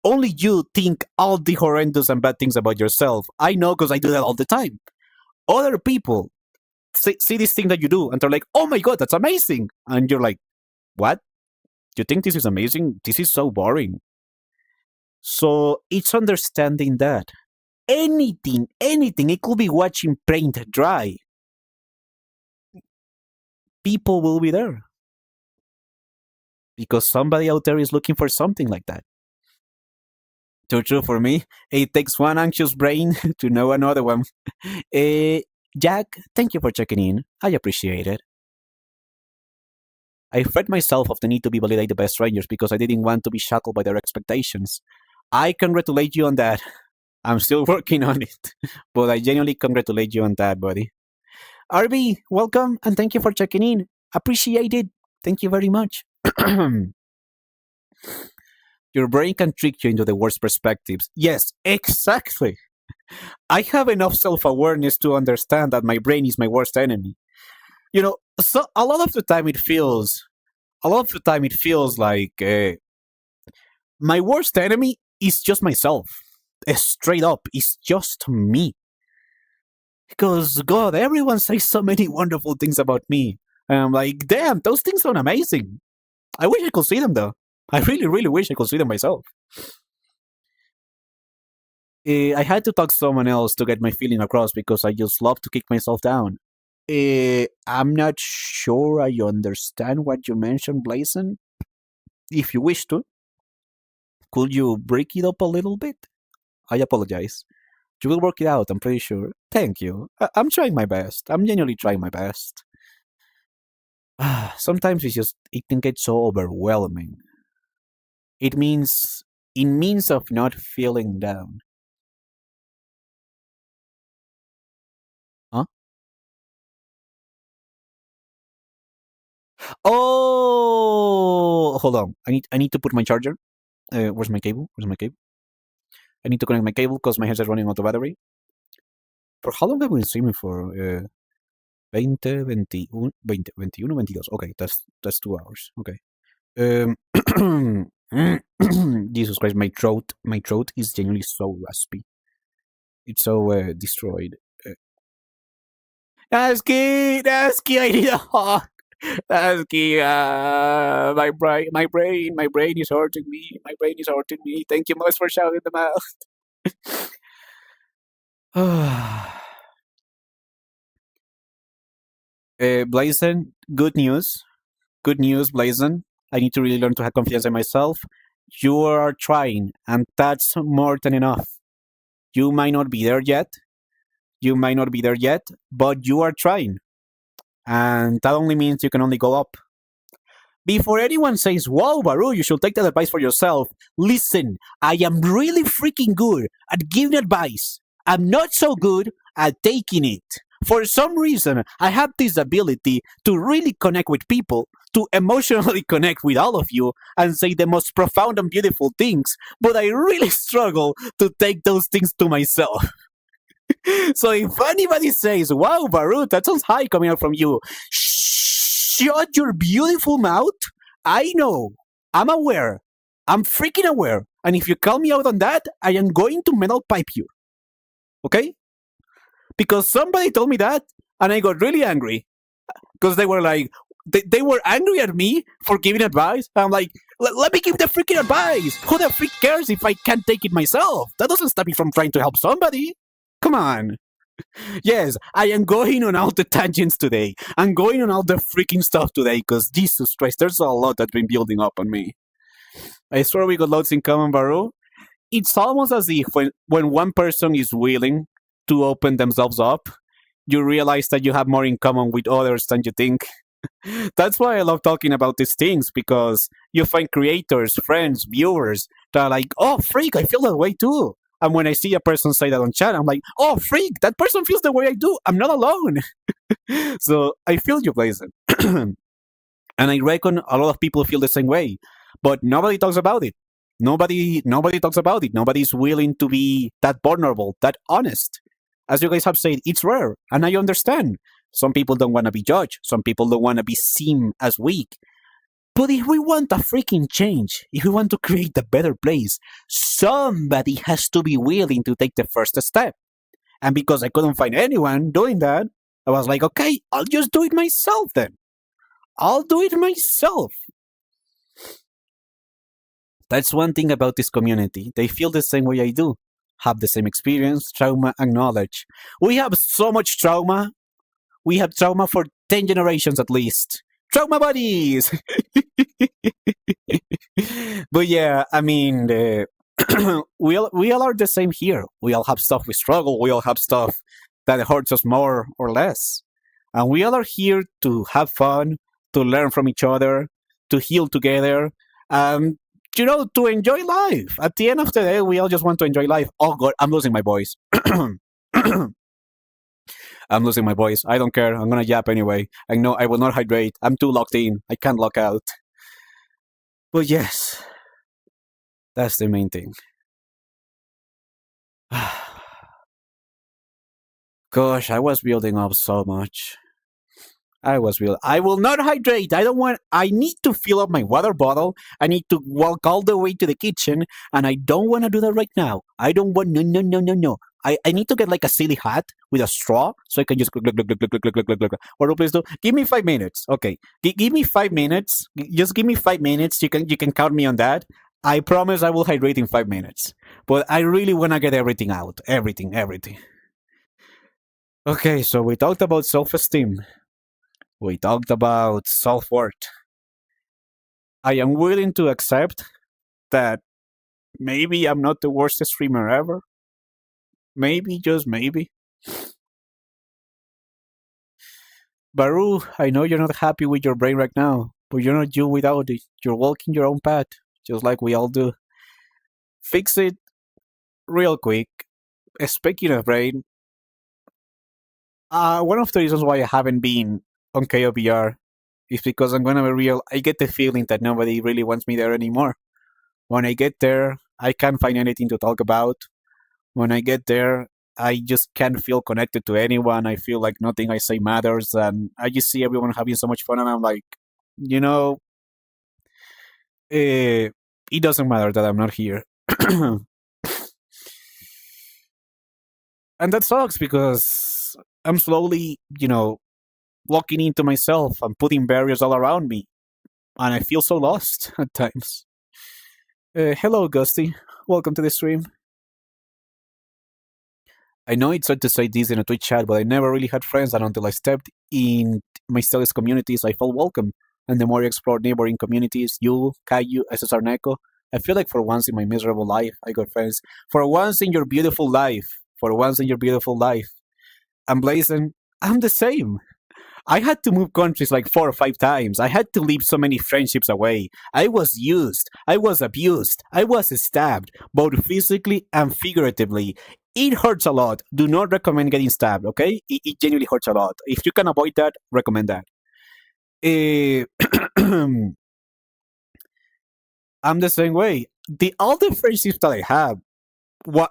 [SPEAKER 1] Only you think all the horrendous and bad things about yourself. I know because I do that all the time. Other people see this thing that you do and they're like, oh my god, that's amazing. And you're like, what? You think this is amazing? This is so boring. So it's understanding that anything, it could be watching paint dry. People will be there. Because somebody out there is looking for something like that. Too true for me. It takes one anxious brain to know another one. Jack, thank you for checking in. I appreciate it. I fed myself of the need to be validated by strangers because I didn't want to be shackled by their expectations. I congratulate you on that. I'm still working on it, but I genuinely congratulate you on that, buddy. RB, welcome and thank you for checking in. Appreciate it. Thank you very much. Your brain can trick you into the worst perspectives. Yes, exactly. I have enough self-awareness to understand that my brain is my worst enemy. So a lot of the time it feels like my worst enemy is just myself. Straight up, it's just me. Because God, everyone says so many wonderful things about me. And I'm like, damn, those things sound amazing. I wish I could see them though. I really, really wish I could see them myself. I had to talk to someone else to get my feeling across because I just love to kick myself down. I'm not sure I understand what you mentioned, Blazon. If you wish to, could you break it up a little bit? I apologize. You will work it out, I'm pretty sure. Thank you. I'm trying my best. I'm genuinely trying my best. Sometimes it can get so overwhelming. It means of not feeling down. Huh? Oh, hold on. I need to put my charger. Where's my cable? I need to connect my cable because my headset's running out of battery. For how long have we been streaming for? 20, 21, 20, 21, 22. Okay, that's 2 hours. Okay. Jesus Christ, my throat is genuinely so raspy. It's so destroyed. Asky, I need a hug. Asky, my brain is hurting me. My brain is hurting me. Thank you much for shouting them out. Blazon, good news. Good news, Blazon. I need to really learn to have confidence in myself. You are trying, and that's more than enough. You might not be there yet. But you are trying. And that only means you can only go up. Before anyone says, wow, Baru, you should take that advice for yourself, listen, I am really freaking good at giving advice. I'm not so good at taking it. For some reason, I have this ability to really connect with people, to emotionally connect with all of you, and say the most profound and beautiful things, but I really struggle to take those things to myself. So if anybody says, wow, Baru, that sounds high coming out from you, shut your beautiful mouth. I know. I'm aware. I'm freaking aware. And if you call me out on that, I am going to metal pipe you. Okay? Because somebody told me that, and I got really angry. Because they were like, They were angry at me for giving advice. I'm like, let me give the freaking advice. Who the freak cares if I can't take it myself? That doesn't stop me from trying to help somebody. Come on. Yes, I am going on all the tangents today. I'm going on all the freaking stuff today because Jesus Christ, there's a lot that's been building up on me. I swear we got loads in common, Baru. It's almost as if when one person is willing to open themselves up, you realize that you have more in common with others than you think. That's why I love talking about these things, because you find creators, friends, viewers that are like, oh, freak, I feel that way too. And when I see a person say that on chat, I'm like, oh, freak, that person feels the way I do. I'm not alone. So I feel you, Blazon. And I reckon a lot of people feel the same way, but nobody talks about it. Nobody talks about it. Nobody's willing to be that vulnerable, that honest. As you guys have said, it's rare, and I understand. Some people don't want to be judged. Some people don't want to be seen as weak. But if we want a freaking change, if we want to create a better place, somebody has to be willing to take the first step. And because I couldn't find anyone doing that, I was like, okay, I'll just do it myself then. I'll do it myself. That's one thing about this community. They feel the same way I do. Have the same experience, trauma, and knowledge. We have so much trauma. We have trauma for 10 generations at least. Trauma buddies! But yeah, I mean, we all are the same here. We all have stuff we struggle. We all have stuff that hurts us more or less. And we all are here to have fun, to learn from each other, to heal together, to enjoy life. At the end of the day, we all just want to enjoy life. Oh God, I'm losing my voice. I'm losing my voice. I don't care. I'm gonna yap anyway. I know I will not hydrate. I'm too locked in. I can't lock out. But yes, that's the main thing. Gosh, I was building up so much. I will not hydrate. I need to fill up my water bottle. I need to walk all the way to the kitchen, and I don't want to do that right now. I don't want, no. I need to get like a silly hat with a straw so I can just glug. What do please do? Give me 5 minutes. Okay. Give me 5 minutes. Just give me 5 minutes. You can count me on that. I promise I will hydrate in 5 minutes. But I really want to get everything out. Everything. Okay, so we talked about self-esteem. We talked about self-worth. I am willing to accept that maybe I'm not the worst streamer ever. Maybe, just maybe. Baru, I know you're not happy with your brain right now, but you're not you without it. You're walking your own path, just like we all do. Fix it real quick. Speaking of brain, one of the reasons why I haven't been on KOBR is because I'm gonna be real. I get the feeling that nobody really wants me there anymore. When I get there, I can't find anything to talk about. When I get there, I just can't feel connected to anyone. I feel like nothing I say matters, and I just see everyone having so much fun, and I'm like, it doesn't matter that I'm not here. And that sucks because I'm slowly, walking into myself and putting barriers all around me. And I feel so lost at times. Hello, Gusty. Welcome to the stream. I know it's hard to say this in a Twitch chat, but I never really had friends, and until I stepped in my Steelers communities, I felt welcome. And the more I explored neighboring communities, you, Caillou, SSR Neko, I feel like for once in my miserable life, I got friends. For once in your beautiful life. And Blazon, I'm the same. I had to move countries like 4 or 5 times. I had to leave so many friendships away. I was used. I was abused. I was stabbed, both physically and figuratively. It hurts a lot. Do not recommend getting stabbed, okay? It genuinely hurts a lot. If you can avoid that, recommend that. I'm the same way. All the friendships that I have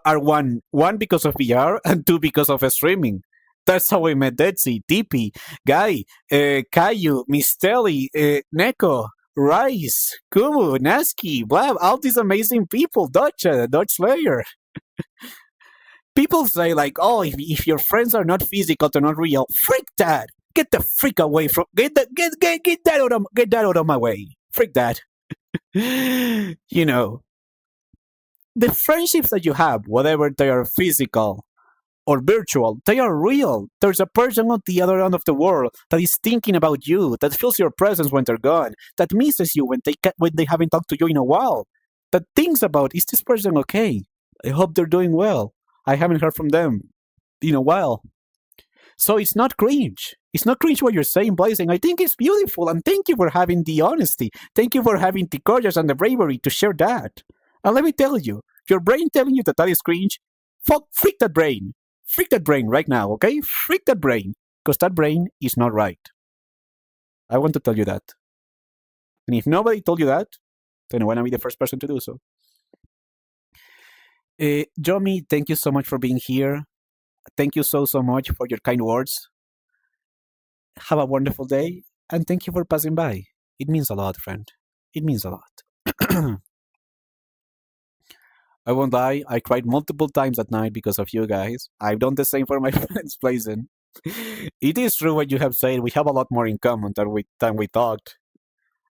[SPEAKER 1] are one because of VR and 2 because of streaming. That's how I met Deadsy, DP, Guy, Caillou, Mistelli, Neko, Rice, Kumu, Naski, Blab, all these amazing people, Dutch Slayer. People say like, oh, if your friends are not physical, they're not real. Freak that! Get the freak away from get that out of my way. Freak that. You know, the friendships that you have, whatever they are physical or virtual, they are real. There's a person on the other end of the world that is thinking about you, that feels your presence when they're gone, that misses you when they haven't talked to you in a while, that thinks about, is this person okay? I hope they're doing well. I haven't heard from them in a while. So it's not cringe. It's not cringe what you're saying, Blazing. I think it's beautiful, and thank you for having the honesty. Thank you for having the courage and the bravery to share that. And let me tell you, your brain telling you that that is cringe, freak that brain. Freak that brain right now, okay? Freak that brain, because that brain is not right. I want to tell you that. And if nobody told you that, then I want to be the first person to do so. Jomi, thank you so much for being here. Thank you so much for your kind words. Have a wonderful day, and thank you for passing by. It means a lot, friend. It means a lot. I won't lie, I cried multiple times at night because of you guys. I've done the same for my friends, Blazing. It is true what you have said. We have a lot more in common than we thought.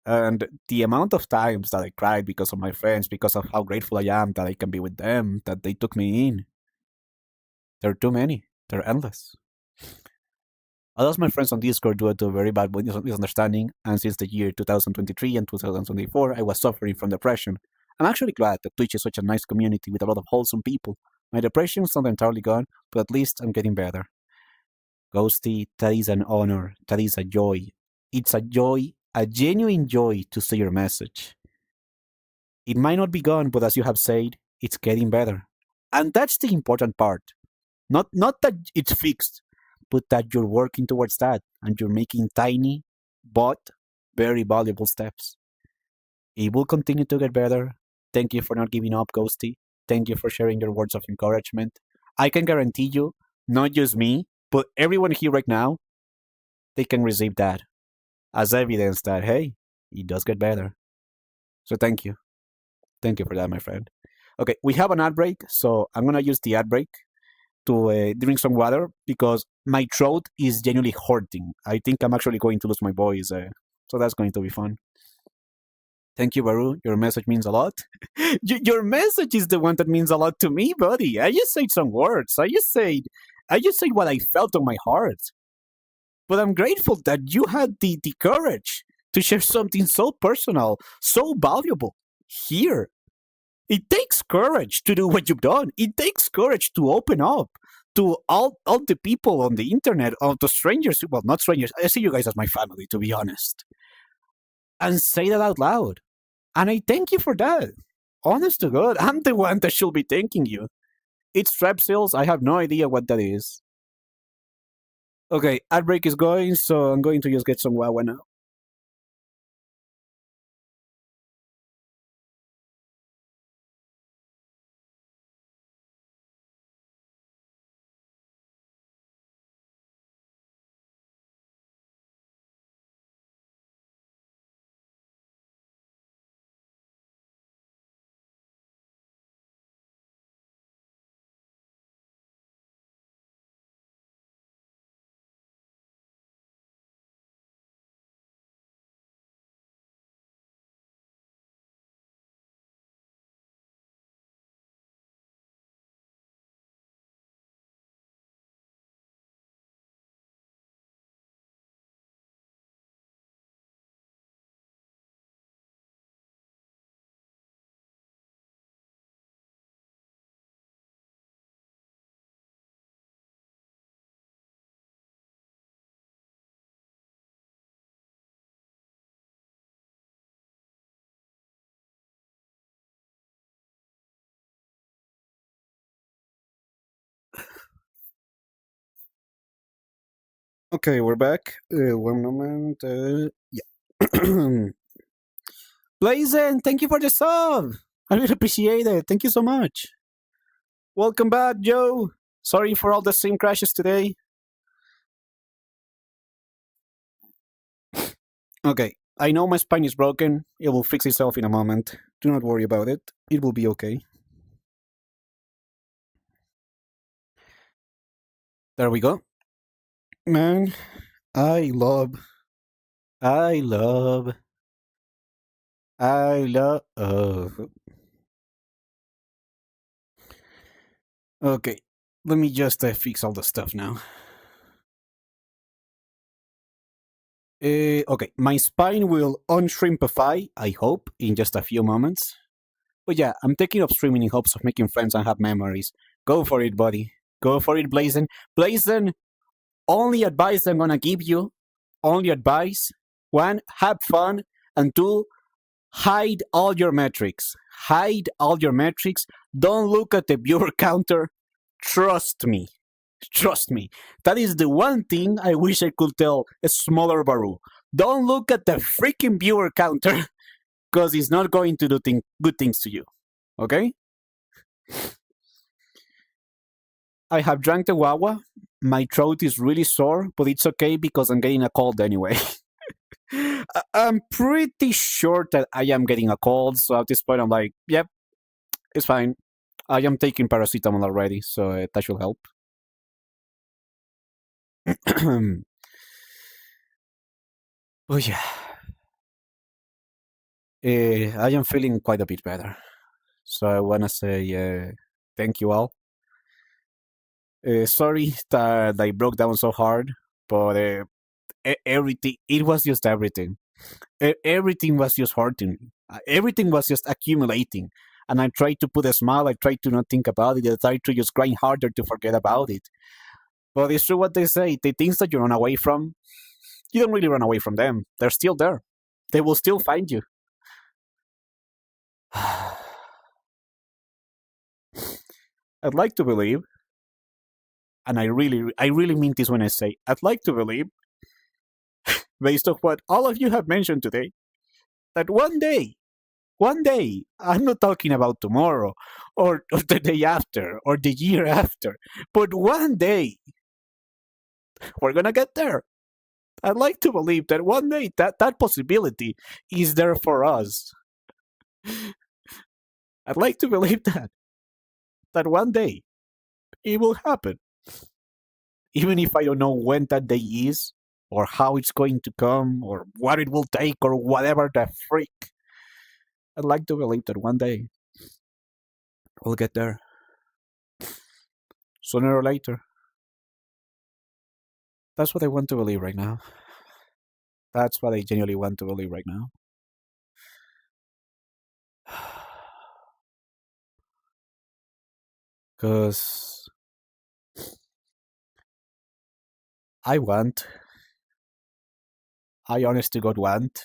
[SPEAKER 1] And the amount of times that I cried because of my friends, because of how grateful I am that I can be with them, that they took me in, there are too many. They're endless. I lost my friends on Discord due to a very bad misunderstanding, and since the year 2023 and 2024, I was suffering from depression. I'm actually glad that Twitch is such a nice community with a lot of wholesome people. My depression is not entirely gone, but at least I'm getting better. Ghosty, that is an honor. That is a joy. It's a joy, a genuine joy to see your message. It might not be gone, but as you have said, it's getting better. And that's the important part. Not that it's fixed, but that you're working towards that and you're making tiny but very valuable steps. It will continue to get better. Thank you for not giving up, Ghosty. Thank you for sharing your words of encouragement. I can guarantee you, not just me, but everyone here right now, they can receive that as evidence that, hey, it does get better. So thank you. Thank you for that, my friend. Okay, we have an ad break, so I'm going to use the ad break to drink some water because my throat is genuinely hurting. I think I'm actually going to lose my voice, so that's going to be fun. Thank you, Baru. Your message means a lot. Your message is the one that means a lot to me, buddy. I just said some words. I just said what I felt on my heart. But I'm grateful that you had the courage to share something so personal, so valuable here. It takes courage to do what you've done. It takes courage to open up to all the people on the internet, all the strangers. Well, not strangers. I see you guys as my family, to be honest. And say that out loud. And I thank you for that. Honest to God, I'm the one that should be thanking you. It's Strepsils. I have no idea what that is. Okay, ad break is going, so I'm going to just get some Wawa now. Okay, we're back. One moment. Yeah. Blazin, thank you for the sub. I really appreciate it. Thank you so much. Welcome back, Joe. Sorry for all the stream crashes today. Okay, I know my spine is broken. It will fix itself in a moment. Do not worry about it. It will be okay. There we go. Man, I love, I love, I love. Okay, let me just fix all the stuff now. Okay, my spine will unshrimpify, I hope, in just a few moments. But yeah, I'm taking up streaming in hopes of making friends and have memories. Go for it, buddy. Go for it, Blazon. Blazon, only advice I'm gonna give you, only advice. One, have fun. And two, hide all your metrics. Hide all your metrics. Don't look at the viewer counter. Trust me. Trust me. That is the one thing I wish I could tell a smaller Baru. Don't look at the freaking viewer counter because it's not going to do good things to you. Okay? I have drank the guagua. My throat is really sore, but it's okay because I'm getting a cold anyway. I'm pretty sure that I am getting a cold, so at this point I'm like, yep, it's fine. I am taking paracetamol already, so that should help. Oh yeah. I am feeling quite a bit better. So I want to say thank you all. Sorry that I broke down so hard, but everything, it was just everything. Everything was just hurting me. Everything was just accumulating. And I tried to put a smile, I tried to not think about it, I tried to just grind harder to forget about it. But it's true what they say, the things that you run away from, you don't really run away from them. They're still there. They will still find you. I'd like to believe, and I really mean this when I say I'd like to believe, based on what all of you have mentioned today, that one day, I'm not talking about tomorrow or the day after or the year after, but one day we're gonna get there. I'd like to believe that one day that possibility is there for us. I'd like to believe that one day it will happen. Even if I don't know when that day is, or how it's going to come, or what it will take, or whatever the freak. I'd like to believe that one day we'll get there. Sooner or later. That's what I want to believe right now. That's what I genuinely want to believe right now. Because I honest to God want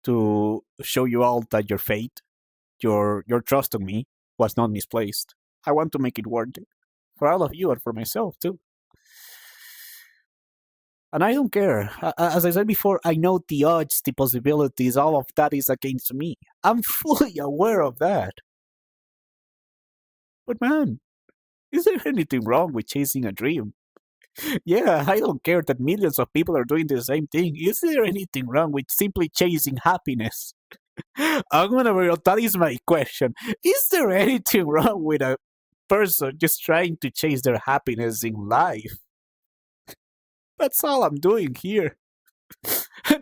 [SPEAKER 1] to show you all that your faith, your trust in me was not misplaced. I want to make it worth it. For all of you and for myself too. And I don't care. As I said before, I know the odds, the possibilities, all of that is against me. I'm fully aware of that. But man, is there anything wrong with chasing a dream? Yeah, I don't care that millions of people are doing the same thing. Is there anything wrong with simply chasing happiness? I'm gonna be real, that is my question. Is there anything wrong with a person just trying to chase their happiness in life? That's all I'm doing here.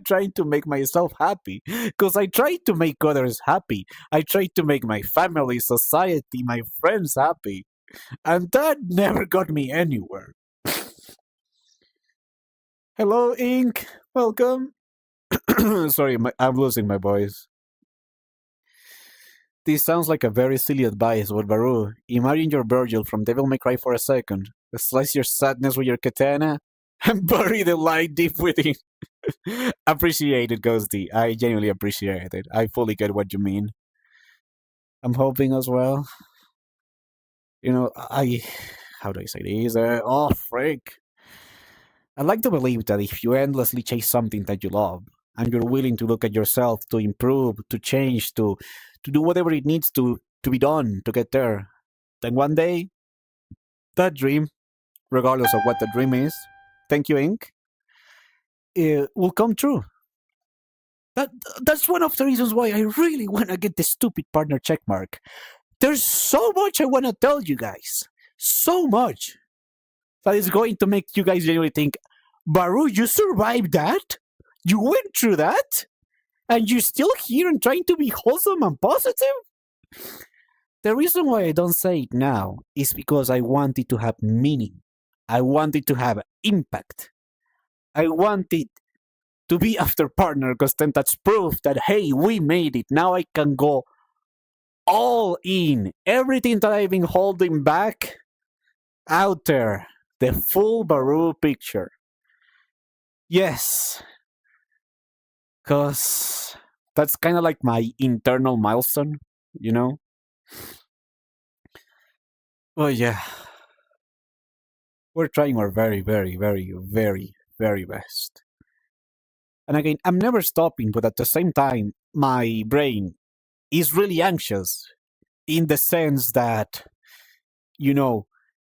[SPEAKER 1] Trying to make myself happy. Because I try to make others happy. I try to make my family, society, my friends happy. And that never got me anywhere. Hello, Ink. Welcome. Sorry, I'm losing my voice. This sounds like a very silly advice, but Baru, imagine your Virgil from Devil May Cry for a second. Slice your sadness with your katana and bury the light deep within. Appreciate it, Ghosty. I genuinely appreciate it. I fully get what you mean. I'm hoping as well. You know, how do I say this? Oh, frick. I like to believe that if you endlessly chase something that you love, and you're willing to look at yourself to improve, to change, to do whatever it needs to be done to get there, then one day, that dream, regardless of what the dream is, thank you, Ink, it will come true. That's one of the reasons why I really want to get the stupid partner checkmark. There's so much I want to tell you guys. So much. That is going to make you guys genuinely think, Baru, you survived that? You went through that? And you're still here and trying to be wholesome and positive? The reason why I don't say it now is because I want it to have meaning. I want it to have impact. I want it to be after partner because then that's proof that, hey, we made it. Now I can go all in. Everything that I've been holding back out there. The full Baru picture. Yes. Because that's kind of like my internal milestone, you know? Well, yeah. We're trying our very, very, very, very, very best. And again, I'm never stopping, but at the same time, my brain is really anxious in the sense that, you know,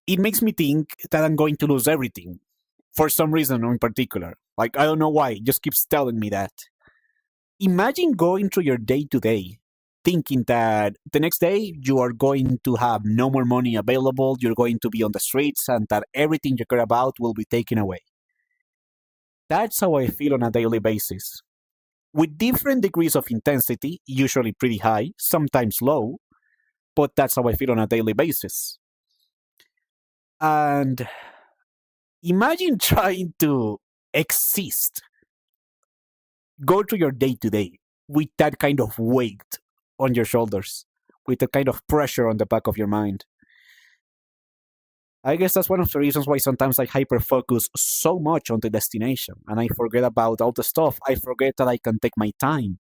[SPEAKER 1] it makes me think that I'm going to lose everything for some reason in particular. Like, I don't know why, it just keeps telling me that. Imagine going through your day to day thinking that the next day you are going to have no more money available, you're going to be on the streets, and that everything you care about will be taken away. That's how I feel on a daily basis. With different degrees of intensity, usually pretty high, sometimes low, but that's how I feel on a daily basis. And imagine trying to exist, go through your day to day with that kind of weight on your shoulders, with that kind of pressure on the back of your mind. I guess that's one of the reasons why sometimes I hyper focus so much on the destination and I forget about all the stuff. I forget that I can take my time.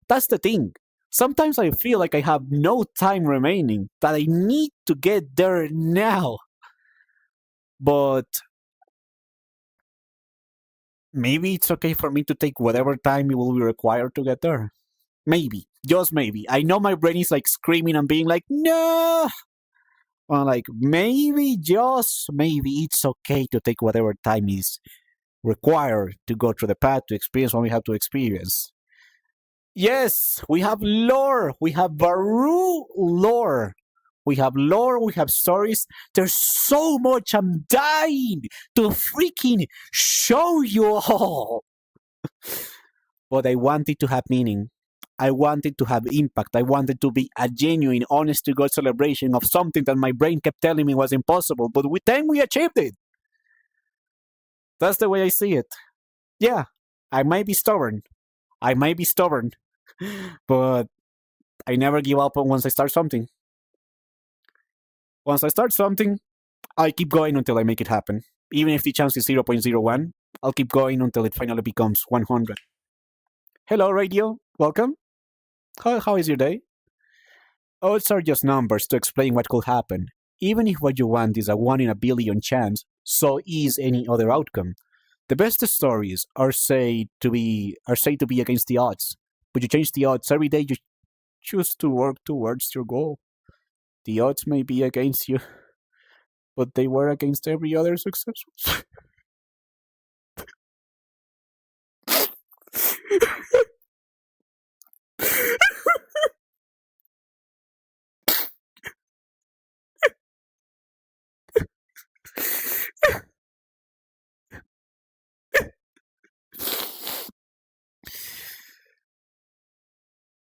[SPEAKER 1] That's the thing. Sometimes I feel like I have no time remaining, that I need to get there now. But maybe it's okay for me to take whatever time it will be required to get there. Maybe, just maybe. I know my brain is like screaming and being like, no. Well, like, maybe, just maybe it's okay to take whatever time is required to go through the path to experience what we have to experience. Yes, we have lore. We have Baru lore. We have lore, we have stories. There's so much I'm dying to freaking show you all. But I want it to have meaning. I want it to have impact. I want it to be a genuine, honest to God celebration of something that my brain kept telling me was impossible. But then we achieved it. That's the way I see it. Yeah, I might be stubborn. I might be stubborn. But I never give up on once I start something. Once I start something, I keep going until I make it happen. Even if the chance is 0.01, I'll keep going until it finally becomes 100. Hello, radio. Welcome. How is your day? Odds are just numbers to explain what could happen. Even if what you want is a 1 in a billion chance, so is any other outcome. The best stories are said to be against the odds, but you change the odds every day you choose to work towards your goal. The odds may be against you, but they were against every other successful.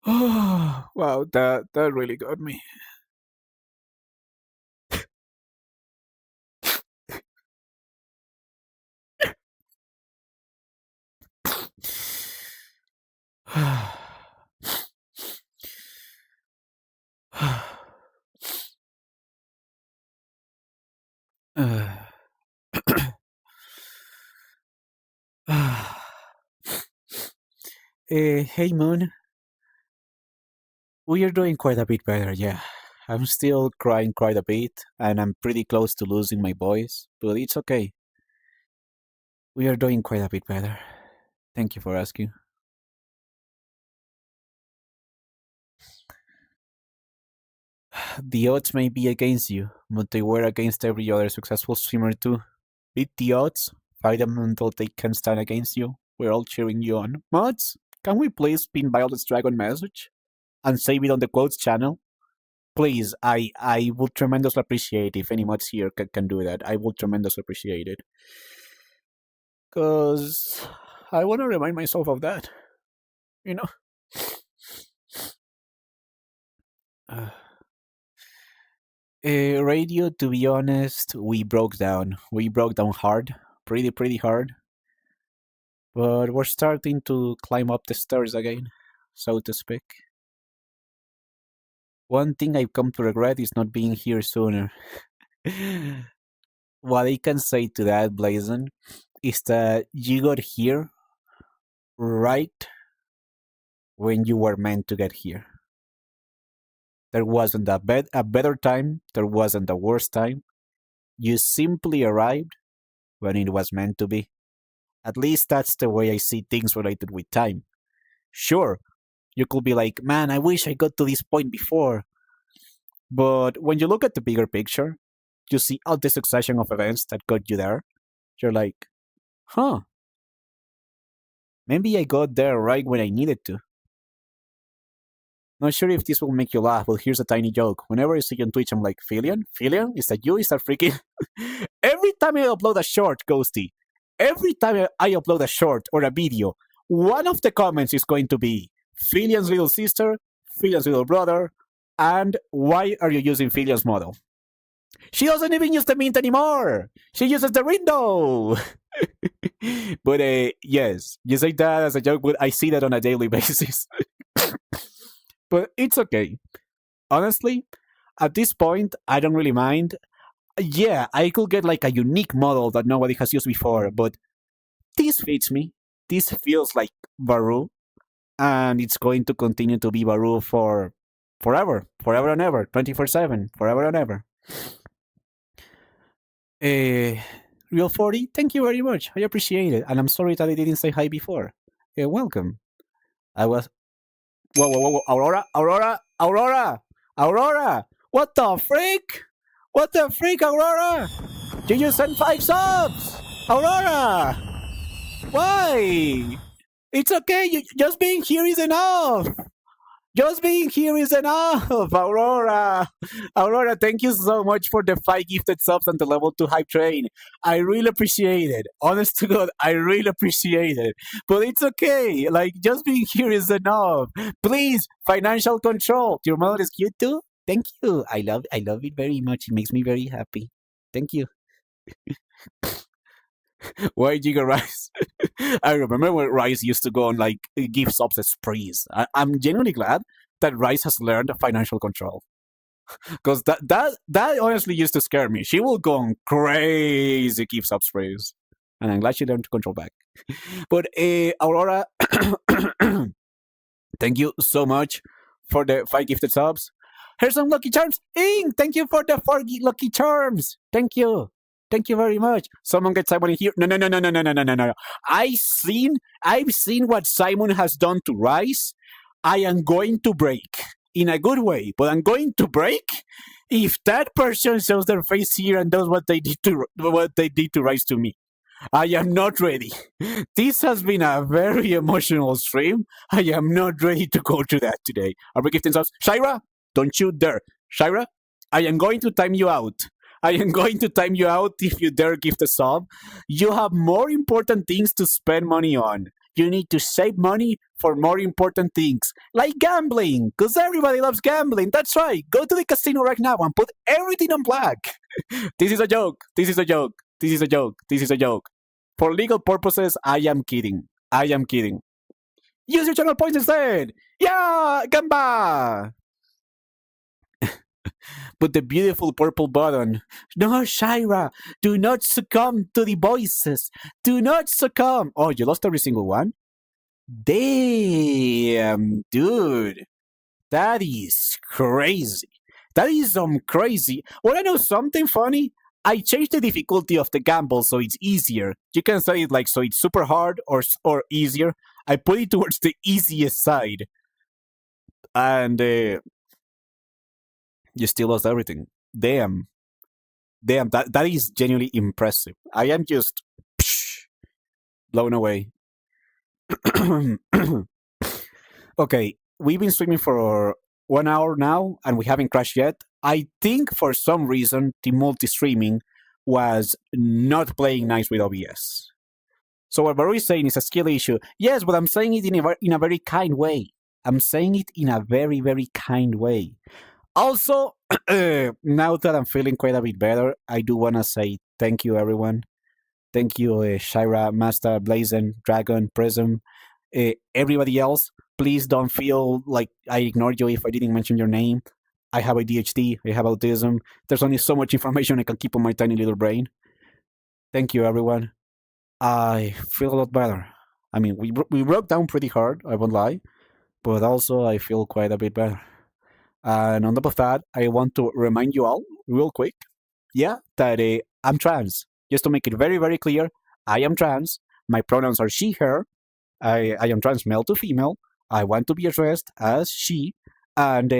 [SPEAKER 1] Oh, wow, that really got me. Uh, hey, Moon. We are doing quite a bit better, yeah. I'm still crying quite a bit, and I'm pretty close to losing my voice, but it's okay. We are doing quite a bit better. Thank you for asking. The odds may be against you, but they were against every other successful streamer too. Beat the odds, fight them until they can stand against you. We're all cheering you on. Mods, can we please pin Violet's Dragon message and save it on the quotes channel? Please, I would tremendously appreciate if any mods here can do that. I would tremendously appreciate it. Because I want to remind myself of that, you know? Uh, Radio, to be honest, we broke down. We broke down hard, pretty hard. But we're starting to climb up the stairs again, so to speak. One thing I've come to regret is not being here sooner. What I can say to that, Blazon, is that you got here right when you were meant to get here. There wasn't a better time, there wasn't a worse time. You simply arrived when it was meant to be. At least that's the way I see things related with time. Sure, you could be like, man, I wish I got to this point before. But when you look at the bigger picture, you see all the succession of events that got you there. You're like, huh, maybe I got there right when I needed to. Not sure if this will make you laugh, but here's a tiny joke. Whenever I see you on Twitch, I'm like, Filian? Filian? Is that you? Is that freaking? Every time I upload a short, Ghosty, every time I upload a short or a video, one of the comments is going to be Filian's little sister, Filian's little brother, and why are you using Filian's model? She doesn't even use the mint anymore. She uses the window. But yes, you say that as a joke, but I see that on a daily basis. But it's okay. Honestly, at this point, I don't really mind. Yeah, I could get like a unique model that nobody has used before, but this fits me. This feels like Baru, and it's going to continue to be Baru for forever and ever, 24/7, forever and ever. Real 40, thank you very much. I appreciate it, and I'm sorry that I didn't say hi before. Welcome. I was whoa, Aurora! What the freak? What the freak, Aurora? You just sent 5 subs! Aurora! Why? It's okay, just being here is enough! Just being here is enough, Aurora! Aurora, thank you so much for the 5 gifted subs and the level 2 hype train. I really appreciate it. Honest to God, I really appreciate it. But it's okay. Like, just being here is enough. Please, financial control. Your mother is cute too? Thank you. I love it very much. It makes me very happy. Thank you. Why Giga Rice? I remember when Rice used to go on like give subs sprees. I'm genuinely glad that Rice has learned financial control. Because that honestly used to scare me. She will go on crazy give sub sprees. And I'm glad she learned to control back. But Aurora, thank you so much for the 5 gifted subs. Here's some lucky charms. Ing, thank you for the 4 lucky charms. Thank you. Thank you very much. Someone get Simon in here. No. I've seen what Simon has done to Rice. I am going to break in a good way, but I'm going to break if that person shows their face here and does what they did to Rice to me. I am not ready. This has been a very emotional stream. I am not ready to go to that today. Are we gifting subs? Shira, don't you dare. Shira, I am going to time you out. I am going to time you out if you dare gift a sub. You have more important things to spend money on. You need to save money for more important things, like gambling, because everybody loves gambling. That's right. Go to the casino right now and put everything on black. This is a joke. This is a joke. This is a joke. This is a joke. For legal purposes, I am kidding. I am kidding. Use your channel points instead. Yeah, gamba. But the beautiful purple button. No, Shira, do not succumb to the voices. Do not succumb. Oh, you lost every single one? Damn, dude. That is crazy. That is crazy. Want to know something funny? I changed the difficulty of the gamble so it's easier. You can say it like so it's super hard or easier. I put it towards the easiest side. And you still lost everything. Damn, that is genuinely impressive. I am just blown away. Okay, we've been streaming for 1 hour now, and we haven't crashed yet. I think for some reason the multi-streaming was not playing nice with OBS. So what Baru is saying is a skill issue. Yes, but I'm saying it in a very kind way. I'm saying it in a very, very kind way. Also, now that I'm feeling quite a bit better, I do want to say thank you, everyone. Thank you, Shira, Master, Blazon, Dragon, Prism, everybody else. Please don't feel like I ignored you if I didn't mention your name. I have ADHD, I have autism. There's only so much information I can keep on my tiny little brain. Thank you, everyone. I feel a lot better. I mean, we broke down pretty hard, I won't lie, but also I feel quite a bit better. And on top of that, I want to remind you all, real quick, that I'm trans. Just to make it very, very clear, I am trans. My pronouns are she, her. I am trans male to female. I want to be addressed as she. And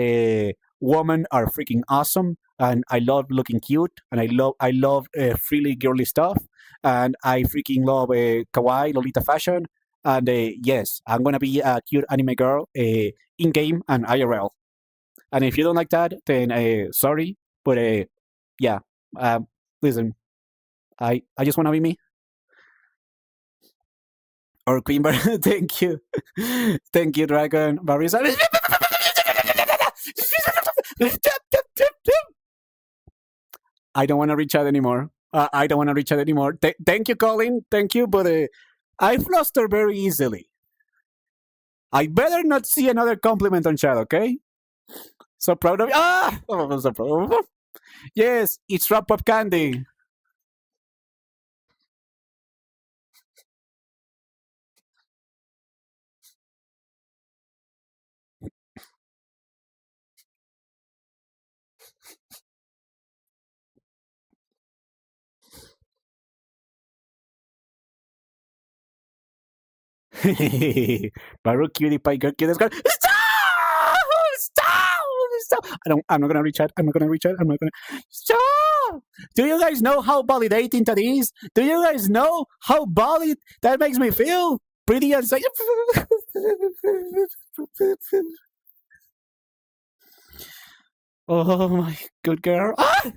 [SPEAKER 1] women are freaking awesome. And I love looking cute. And I love freely girly stuff. And I freaking love kawaii, Lolita fashion. And yes, I'm going to be a cute anime girl in game and IRL. And if you don't like that, then sorry. But yeah, listen, I just want to be me. Or Queen Bar, thank you. Thank you, Dragon. Barisa. I don't want to reach out anymore. I don't want to reach out anymore. Thank you, Colin. Thank you, but I fluster very easily. I better not see another compliment on chat, okay? So proud of you. Ah! Oh, I'm so proud. Yes, it's wrap up candy. Baru cutie pie girl cute. Stop! Stop! Stop! I'm not gonna reach out. I'm not gonna reach out. I'm not gonna stop. Do you guys know how validating that is? Do you guys know how valid that makes me feel? Pretty and say. Oh my good girl. Ah!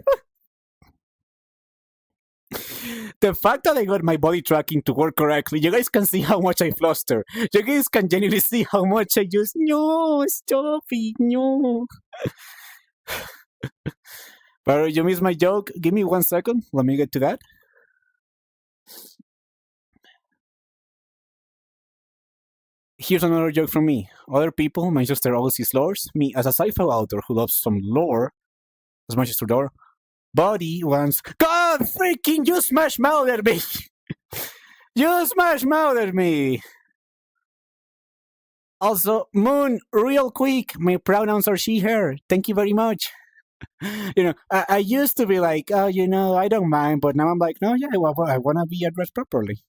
[SPEAKER 1] The fact that I got my body tracking to work correctly, you guys can see how much I fluster. You guys can genuinely see how much I just no, stop it, no. But you missed my joke. Give me 1 second. Let me get to that. Here's another joke from me. Other people, Manchester always sees lores. Me, as a sci-fi author who loves some lore, as much as to lore, body wants. God freaking! You smash mouthed me. You smash mouthed me. Also, Moon, real quick, my pronouns are she, her. Thank you very much. I used to be like, oh, I don't mind, but now I'm like, no, yeah, I want to be addressed properly.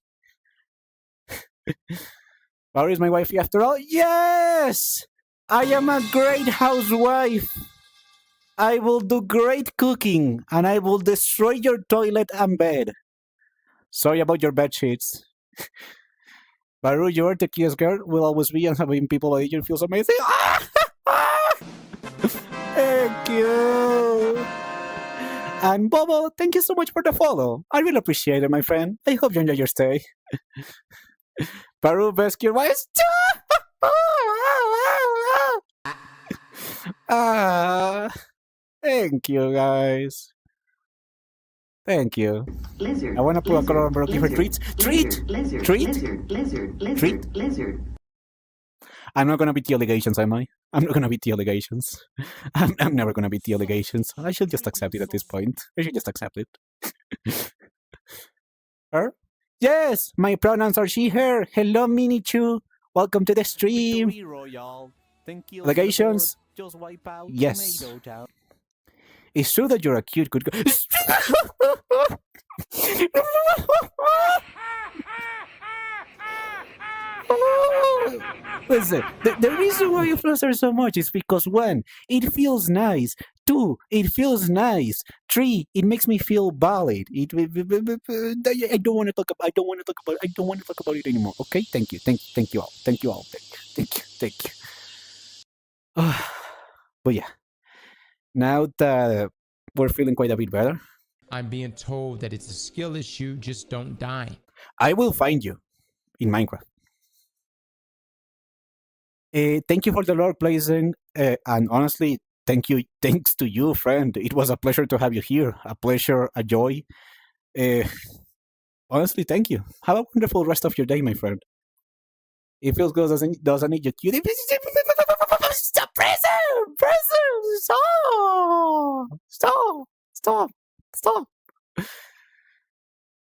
[SPEAKER 1] Or is my wifey after all? Yes! I am a great housewife. I will do great cooking, and I will destroy your toilet and bed. Sorry about your bed sheets. Baru, you're the cutest girl, will always be, and having people like you feels amazing. Thank you. And Bobo, thank you so much for the follow. I really appreciate it, my friend. I hope you enjoy your stay. Baru, best cute wise. Thank you, guys. Thank you.
[SPEAKER 2] Lizard.
[SPEAKER 1] I want to pull a color for
[SPEAKER 2] lizard,
[SPEAKER 1] treats. Treat!
[SPEAKER 2] Lizard.
[SPEAKER 1] Treat!
[SPEAKER 2] Lizard. Lizard. Lizard.
[SPEAKER 1] Treat.
[SPEAKER 2] Lizard.
[SPEAKER 1] I'm not gonna beat the allegations, am I? I'm not gonna beat the allegations. I'm never gonna beat the allegations. I should just accept it at this point. I should just accept it. Her? Yes! My pronouns are she, her. Hello, Minichu. Welcome to the stream. Allegations? Yes. It's true that you're a cute, good girl. Listen, the reason why you fluster so much is because 1, it feels nice. 2, it feels nice. 3, it makes me feel valid. I don't want to talk about. I don't want to talk about it anymore. Okay, thank you all. Thank you. But yeah, now that we're feeling quite a bit better,
[SPEAKER 4] I'm being told that it's a skill issue, just don't die.
[SPEAKER 1] I will find you. in Minecraft. Thank you for the Lord placing, and honestly, thanks to you, friend. It was a pleasure to have you here. A pleasure, a joy. Uh, Honestly, thank you. Have a wonderful rest of your day, my friend. It feels good, doesn't it? You cutie. Stop, prison, stop.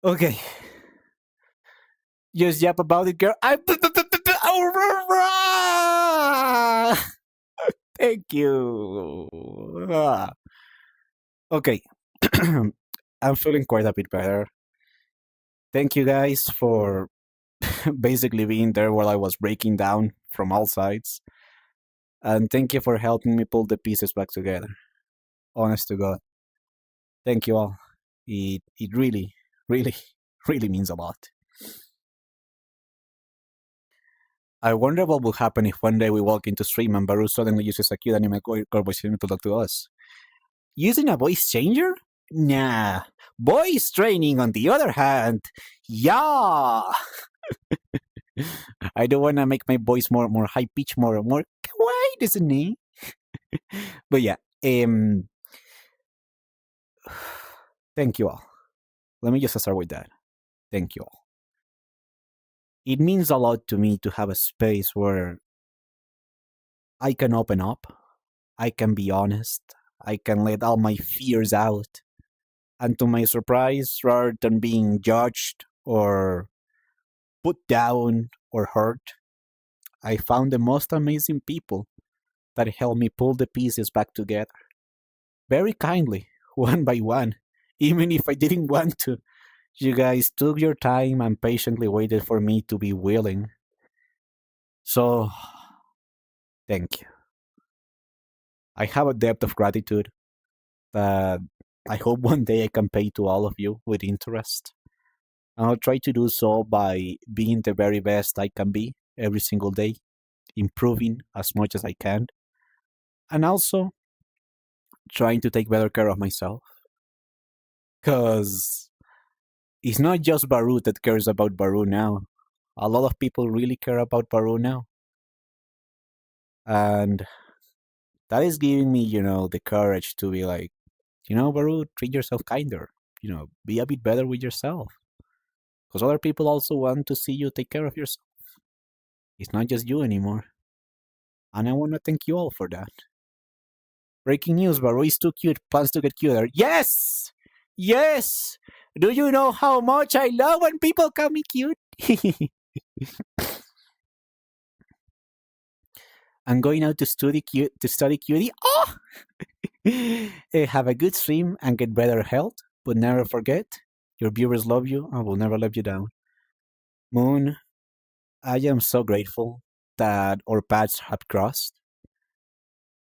[SPEAKER 1] Okay, just yap about it, girl. Thank you. Okay, I'm feeling quite a bit better. Thank you guys for basically being there while I was breaking down from all sides. And thank you for helping me pull the pieces back together. Honest to God. Thank you all. It really, really, really means a lot. I wonder what will happen if one day we walk into stream and Baru suddenly uses a cute anime girl voice to talk to us. Using a voice changer? Nah. Voice training, on the other hand, yeah. I don't want to make my voice more high pitch, more kawaii, doesn't it? But yeah, thank you all. Let me just start with that. Thank you all. It means a lot to me to have a space where I can open up, I can be honest, I can let all my fears out, and to my surprise, rather than being judged or put down or hurt, I found the most amazing people that helped me pull the pieces back together. Very kindly, one by one, even if I didn't want to. You guys took your time and patiently waited for me to be willing. So, thank you. I have a depth of gratitude that I hope one day I can pay to all of you with interest. And I'll try to do so by being the very best I can be every single day, improving as much as I can, and also trying to take better care of myself. Because it's not just Baru that cares about Baru now. A lot of people really care about Baru now. And that is giving me, the courage to be like, Baru, treat yourself kinder. Be a bit better with yourself. Because other people also want to see you take care of yourself. It's not just you anymore. And I want to thank you all for that. Breaking news, Baru is too cute, plans to get cuter. Yes! Yes! Do you know how much I love when people call me cute? I'm going out to study cutie. Oh! Have a good stream and get better health, but never forget, your viewers love you and will never let you down. Moon, I am so grateful that our paths have crossed.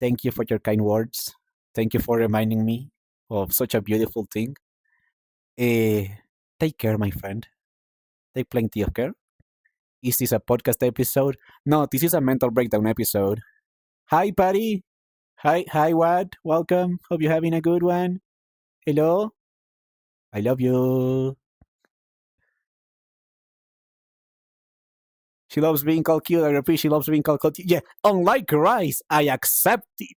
[SPEAKER 1] Thank you for your kind words. Thank you for reminding me of such a beautiful thing. Take care, my friend. Take plenty of care. Is this a podcast episode? No, this is a mental breakdown episode. Hi, Patty. Hi, Awat. Welcome. Hope you're having a good one. Hello. I love you. She loves being called cute. I repeat, she loves being called cute. Yeah, unlike rice, I accept it.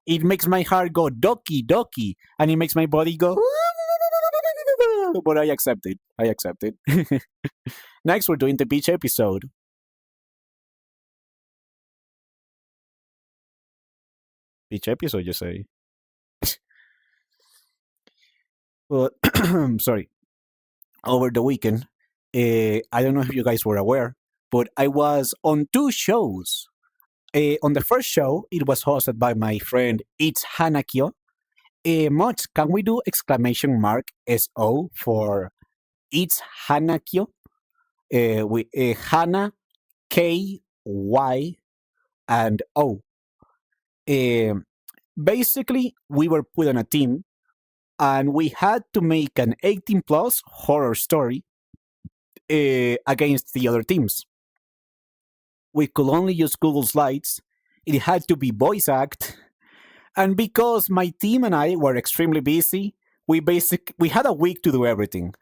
[SPEAKER 1] It makes my heart go doki doki, and it makes my body go. But I accept it. Next, we're doing the beach episode. Beach episode, you say? Well, sorry. Over the weekend, I don't know if you guys were aware, but I was on 2 shows. On the first show, it was hosted by my friend It's Hanakyo. Mods, can we do exclamation mark SO for It's Hanakyo? Hana, K, Y, and O. Basically, we were put on a team and we had to make an 18 plus horror story against the other teams. We could only use Google Slides. It had to be voice act. And because my team and I were extremely busy, we had a week to do everything.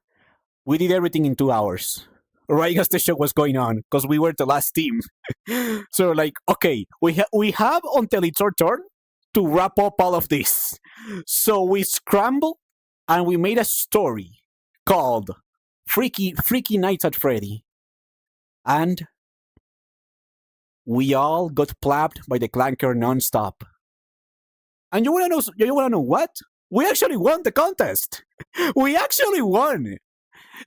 [SPEAKER 1] We did everything in 2 hours. right as the show was going on because we were the last team. So like, okay, we have until it's our turn to wrap up all of this. So we scrambled and we made a story called Freaky Nights at Freddy, and we all got plapped by the clanker nonstop. And you wanna know? You wanna know what? We actually won the contest. We actually won.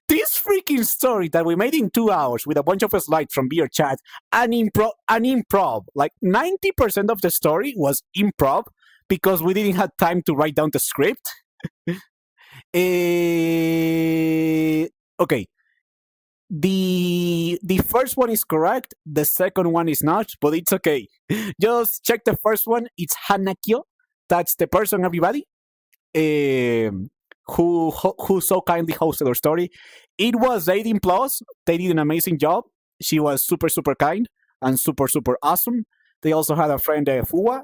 [SPEAKER 1] This freaking story that we made in 2 hours with a bunch of slides from beer chat and improv. Like 90% of the story was improv because we didn't have time to write down the script. Okay. The first one is correct. The second one is not, but it's okay. Just check the first one. It's Hanakyo. That's the person, everybody. Who so kindly hosted our story. It was 18 plus. They did an amazing job. She was super, super kind and super, super awesome. They also had a friend, Fuwa.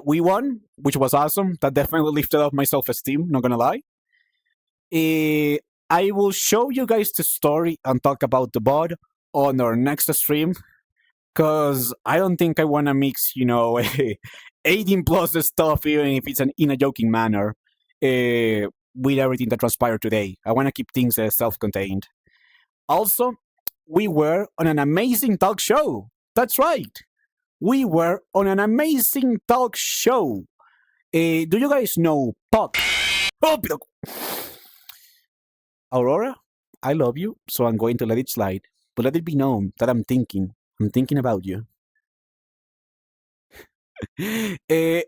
[SPEAKER 1] We won, which was awesome. That definitely lifted up my self-esteem, not gonna lie. I will show you guys the story and talk about the bot on our next stream, because I don't think I want to mix, 18 plus stuff, even if it's in a joking manner, with everything that transpired today. I want to keep things self-contained. Also, we were on an amazing talk show. That's right. We were on an amazing talk show. Do you guys know Puck? Oh, Aurora, I love you, so I'm going to let it slide. But let it be known that I'm thinking about you.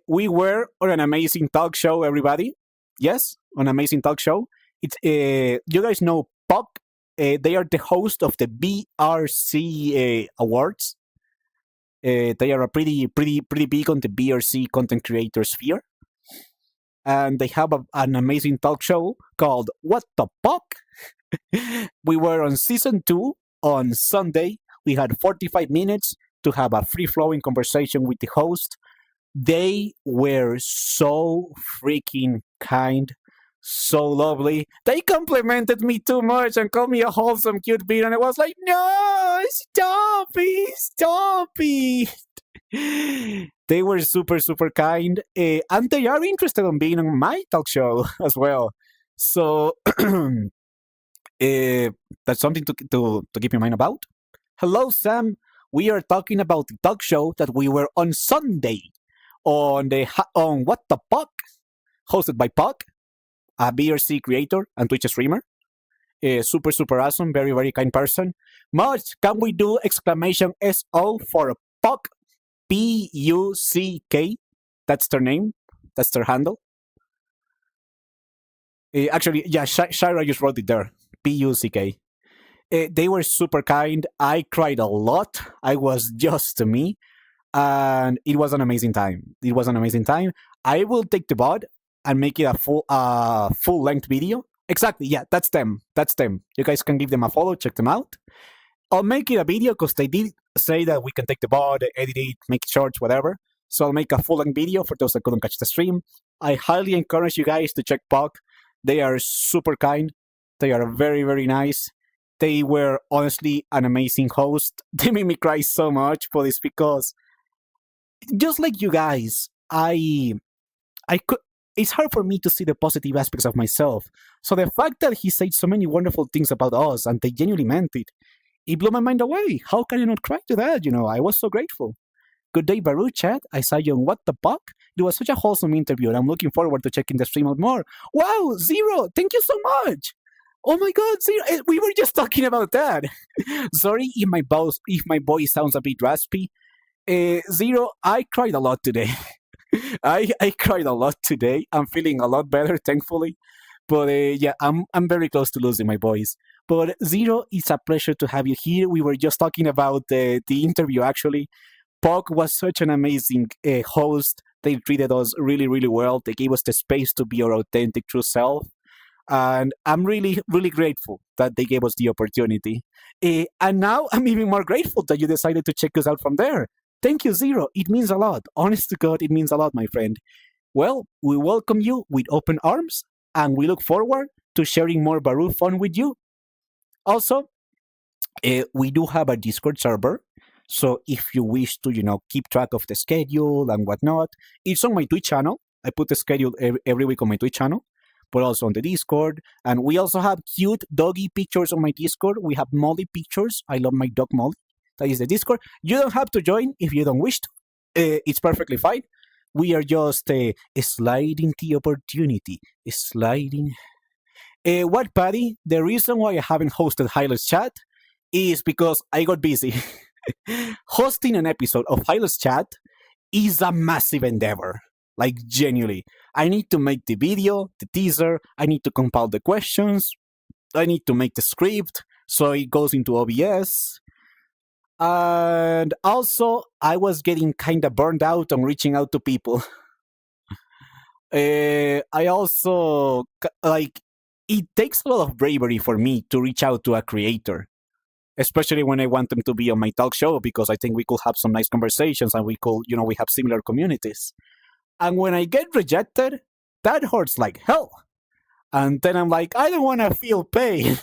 [SPEAKER 1] We were on an amazing talk show, everybody. Yes, an amazing talk show. It's you guys know Puck. They are the host of the BRC Awards. They are a pretty big on the BRC content creator sphere, and they have an amazing talk show called What the Puck. We were on season 2 on Sunday. We had 45 minutes to have a free-flowing conversation with the host. They were so freaking kind, so lovely. They complimented me too much and called me a wholesome, cute bean, and I was like, no, stop it. They were super, super kind, and they are interested in being on my talk show as well. So that's something to keep in mind about. Hello, Sam. We are talking about the talk show that we were on Sunday on What the Puck, hosted by Puck, a BRC creator and Twitch streamer. Super, super awesome, very, very kind person. Much, can we do exclamation SO for Puck? Puck. That's their name. That's their handle. Actually, yeah, Shira just wrote it there. Puck. They were super kind. I cried a lot. I was just me. And it was an amazing time. I will take the bot and make it a full length video. Exactly, yeah, that's them. You guys can give them a follow, check them out. I'll make it a video because they did say that we can take the bot, edit it, make it shorts, whatever. So I'll make a full length video for those that couldn't catch the stream. I highly encourage you guys to check Puck. They are super kind. They are very, very nice. They were honestly an amazing host. They made me cry so much, but it's because, just like you guys, it's hard for me to see the positive aspects of myself. So the fact that he said so many wonderful things about us and they genuinely meant it, it blew my mind away. How can I not cry to that? I was so grateful. Good day, Baru chat. I saw you on What the Puck. It was such a wholesome interview, and I'm looking forward to checking the stream out more. Wow, Zero, thank you so much. Oh my God, Zero, we were just talking about that. Sorry if my voice sounds a bit raspy. Zero, I cried a lot today. I cried a lot today. I'm feeling a lot better, thankfully. But yeah, I'm very close to losing my voice. But Zero, it's a pleasure to have you here. We were just talking about the interview, actually. Puck was such an amazing host. They treated us really, really well. They gave us the space to be our authentic, true self. And I'm really, really grateful that they gave us the opportunity. And now I'm even more grateful that you decided to check us out from there. Thank you, Zero. It means a lot. Honest to God, it means a lot, my friend. Well, we welcome you with open arms, and we look forward to sharing more Baru fun with you. Also, we do have a Discord server. So if you wish to, keep track of the schedule and whatnot, it's on my Twitch channel. I put the schedule every week on my Twitch channel, but also on the Discord. And we also have cute doggy pictures on my Discord. We have Molly pictures. I love my dog Molly. That is the Discord. You don't have to join if you don't wish to. It's perfectly fine. We are just sliding the opportunity. Sliding. What, Patty? The reason why I haven't hosted Hyla's Chat is because I got busy. Hosting an episode of Hyla's Chat is a massive endeavor. Like, genuinely. I need to make the video, the teaser, I need to compile the questions, I need to make the script so it goes into OBS. And also, I was getting kind of burned out on reaching out to people. I also, like, it takes a lot of bravery for me to reach out to a creator, especially when I want them to be on my talk show, because I think we could have some nice conversations and we could, we have similar communities. And when I get rejected, that hurts like hell. And then I'm like, I don't want to feel pain.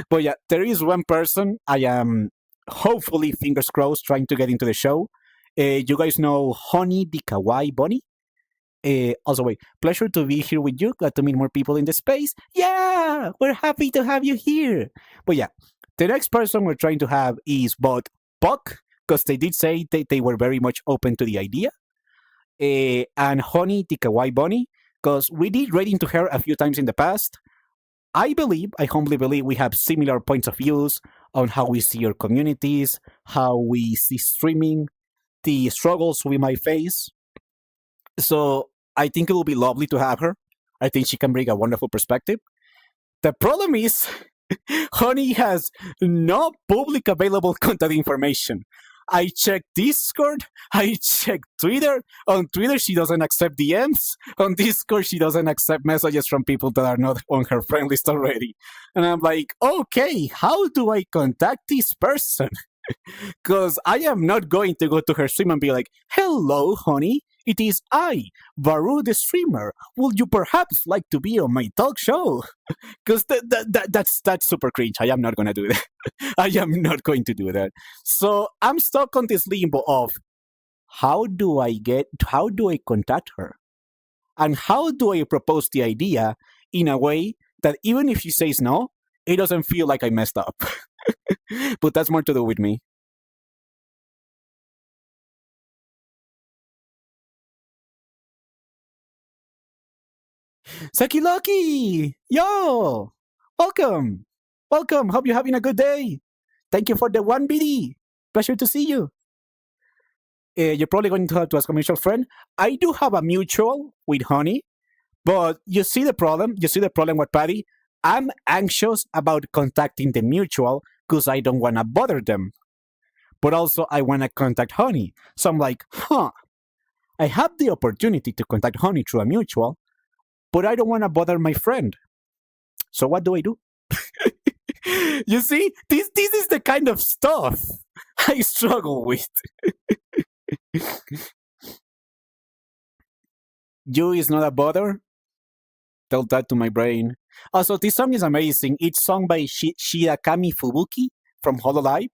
[SPEAKER 1] But yeah, there is one person I am hopefully, fingers crossed, trying to get into the show. You guys know Honey the Kawaii Bunny? Also, wait, pleasure to be here with you. Glad to meet more people in the space. Yeah, we're happy to have you here. But yeah, the next person we're trying to have is Bot Puck, because they did say they were very much open to the idea. And Honey the Kawaii Bunny, because we did read into her a few times in the past. I humbly believe we have similar points of views on how we see our communities, how we see streaming, the struggles we might face. So I think it will be lovely to have her. I think she can bring a wonderful perspective. The problem is, Honey has no public available contact information. I checked Discord, I checked Twitter. On Twitter, she doesn't accept DMs. On Discord, she doesn't accept messages from people that are not on her friend list already. And I'm like, okay, how do I contact this person? Because I am not going to go to her stream and be like, hello, Honey, it is I, Varu the streamer. Would you perhaps like to be on my talk show? Because that's super cringe. I am not going to do that. I am not going to do that. So I'm stuck on this limbo of how do I contact her? And how do I propose the idea in a way that even if she says no, it doesn't feel like I messed up. But that's more to do with me. Saki Lucky! Yo! Welcome! Welcome! Hope you're having a good day! Thank you for the 1BD! Pleasure to see you! You're probably going to have to ask a mutual friend. I do have a mutual with Honey, but you see the problem? You see the problem with Patty? I'm anxious about contacting the mutual because I don't want to bother them. But also, I want to contact Honey. So I'm like, I have the opportunity to contact Honey through a mutual, but I don't want to bother my friend. So what do I do? You see, this is the kind of stuff I struggle with. You is not a bother? Tell that to my brain. Also, this song is amazing. It's sung by Shirakami Fubuki from Hololive.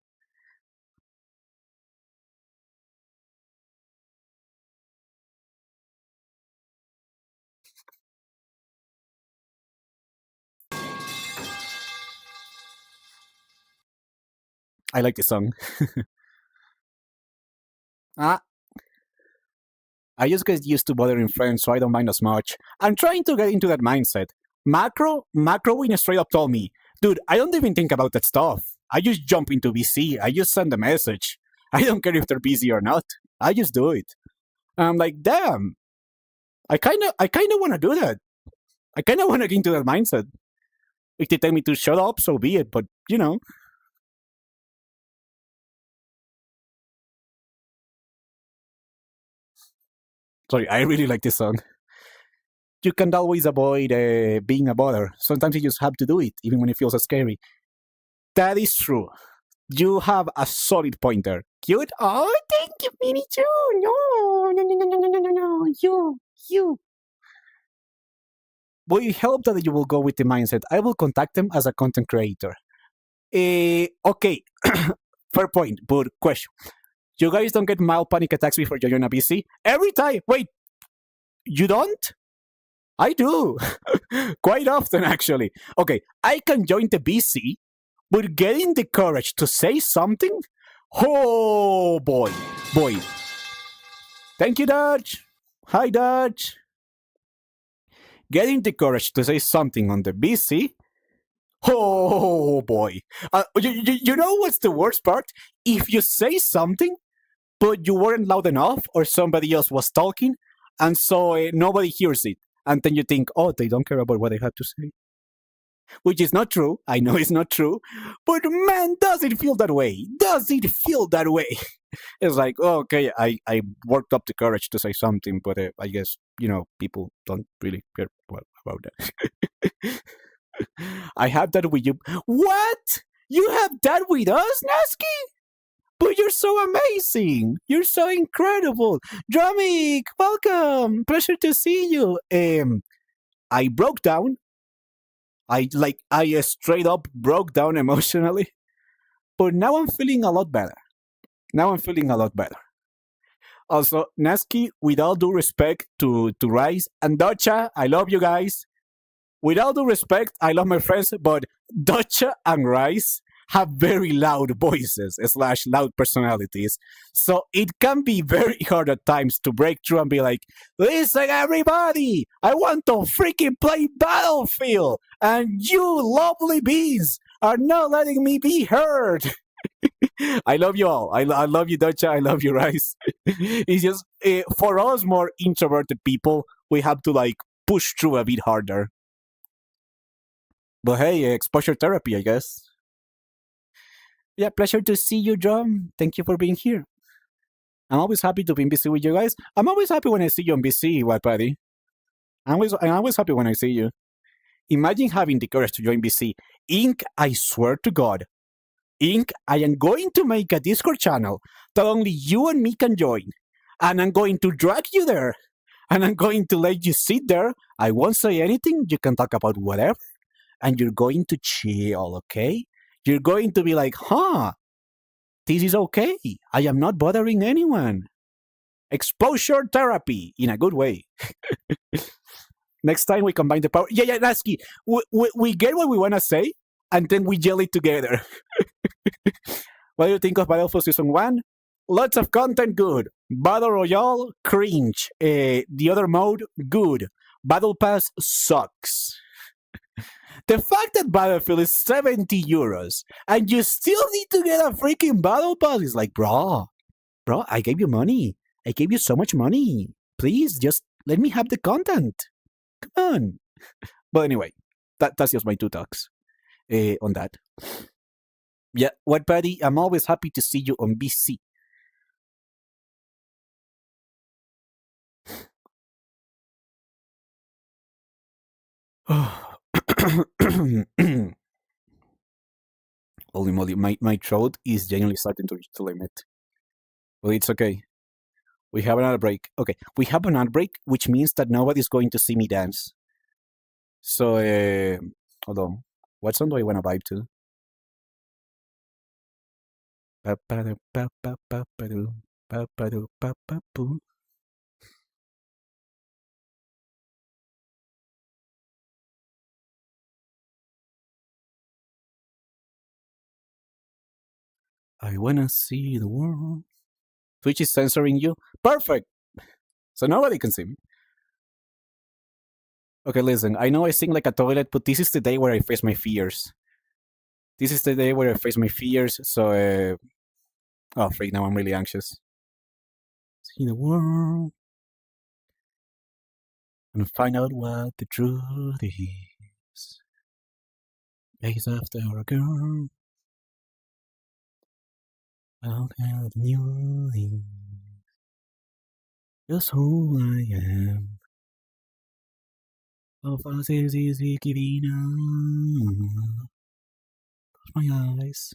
[SPEAKER 1] I like this song. I just get used to bothering friends, so I don't mind as much. I'm trying to get into that mindset. Macro in straight up told me, dude, I don't even think about that stuff. I just jump into VC. I just send a message. I don't care if they're busy or not. I just do it. And I'm like, damn. I kinda wanna do that. I kinda wanna get into that mindset. If they tell me to shut up, so be it, but Sorry, I really like this song. You can't always avoid being a bother. Sometimes you just have to do it, even when it feels scary. That is true. You have a solid pointer. Cute? Oh, thank you, Minnie too. No. You. We hope that you will go with the mindset. I will contact them as a content creator. Okay, fair point, but question. You guys don't get mild panic attacks before you join a BC? Every time. Wait, you don't? I do. Quite often, actually. Okay, I can join the BC, but getting the courage to say something? Oh, boy. Boy. Thank you, Dodge. Hi, Dodge. Getting the courage to say something on the BC? Oh, boy. You know what's the worst part? If you say something, but you weren't loud enough, or somebody else was talking, and so nobody hears it. And then you think, oh, they don't care about what I have to say. Which is not true. I know it's not true. But man, does it feel that way? Does it feel that way? It's like, oh, okay, I worked up the courage to say something, but I guess, people don't really care about that. I have that with you. What? You have that with us, Nasky? But you're so amazing. You're so incredible. Drumik, welcome. Pleasure to see you. I broke down. I straight up broke down emotionally. But now I'm feeling a lot better. Also, Nasky, with all due respect to Rice and Docha, I love you guys. With all due respect, I love my friends, but Docha and Rice have very loud voices / loud personalities. So it can be very hard at times to break through and be like, listen, everybody, I want to freaking play Battlefield, and you lovely bees are not letting me be heard. I love you all. I love you, Docha. I love you, Rice. It's just, for us more introverted people, we have to push through a bit harder. But hey, exposure therapy, I guess. Yeah, pleasure to see you, John. Thank you for being here. I'm always happy to be in BC with you guys. I'm always happy when I see you on BC, White Paddy. I'm always happy when I see you. Imagine having the courage to join BC. Inc., I swear to God. Inc., I am going to make a Discord channel that only you and me can join. And I'm going to drag you there. And I'm going to let you sit there. I won't say anything. You can talk about whatever. And you're going to chill, okay? You're going to be like, this is okay. I am not bothering anyone. Exposure therapy in a good way. Next time we combine the power. Yeah, Lasky. We get what we want to say, and then we yell it together. What do you think of Battlefield Season 1? Lots of content, good. Battle Royale, cringe. The other mode, good. Battle Pass sucks. The fact that Battlefield is 70 euros and you still need to get a freaking Battle Pass is like, bro, I gave you money. I gave you so much money. Please, just let me have the content. Come on. But anyway, that's just my two talks on that. Yeah, White Paddy, I'm always happy to see you on BC. Holy moly, my throat is genuinely starting to reach the limit. Well, it's okay. We have another break. Okay, we have another break, which means that nobody's going to see me dance. So, hold on. What song do I want to vibe to? I wanna see the world. Twitch is censoring you. Perfect. So nobody can see me. Okay, listen. I know I sing like a toilet, but this is the day where I face my fears. This is the day where I face my fears. So, oh, freak! Now I'm really anxious. See the world and find out what the truth is. Chase after a girl. I'll tell the new things. Just who I am. How fast is easy giving up? Close my eyes,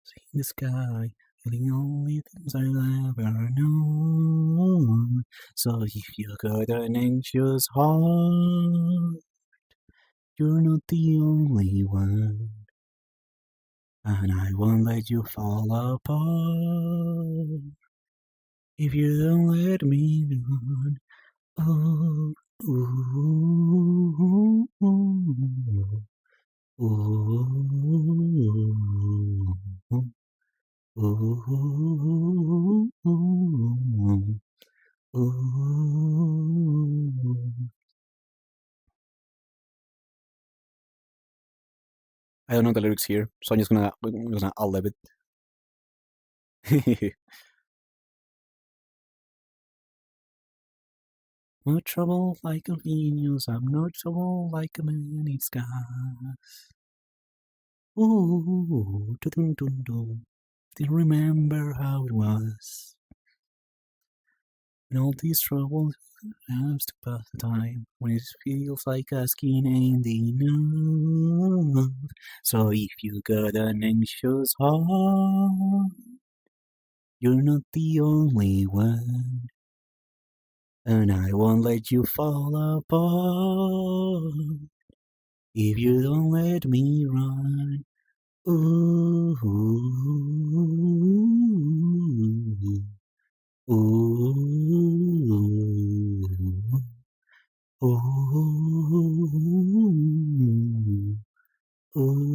[SPEAKER 1] see the sky, feeling only things I'll ever know. So if you got an anxious heart, you're not the only one. And I won't let you fall apart if you don't let me run. Oh, ooh, ooh, ooh, ooh, ooh. I don't know the lyrics here, so I'm just gonna I'll leave it. No trouble like a Venus, I'm no trouble like a man in skies. Ooh, dun dun dun. Still remember how it was. When all these troubles have to pass the time, when it feels like asking ain't enough. So if you got an anxious heart, you're not the only one. And I won't let you fall apart if you don't let me run. Ooh, ooh, ooh, ooh.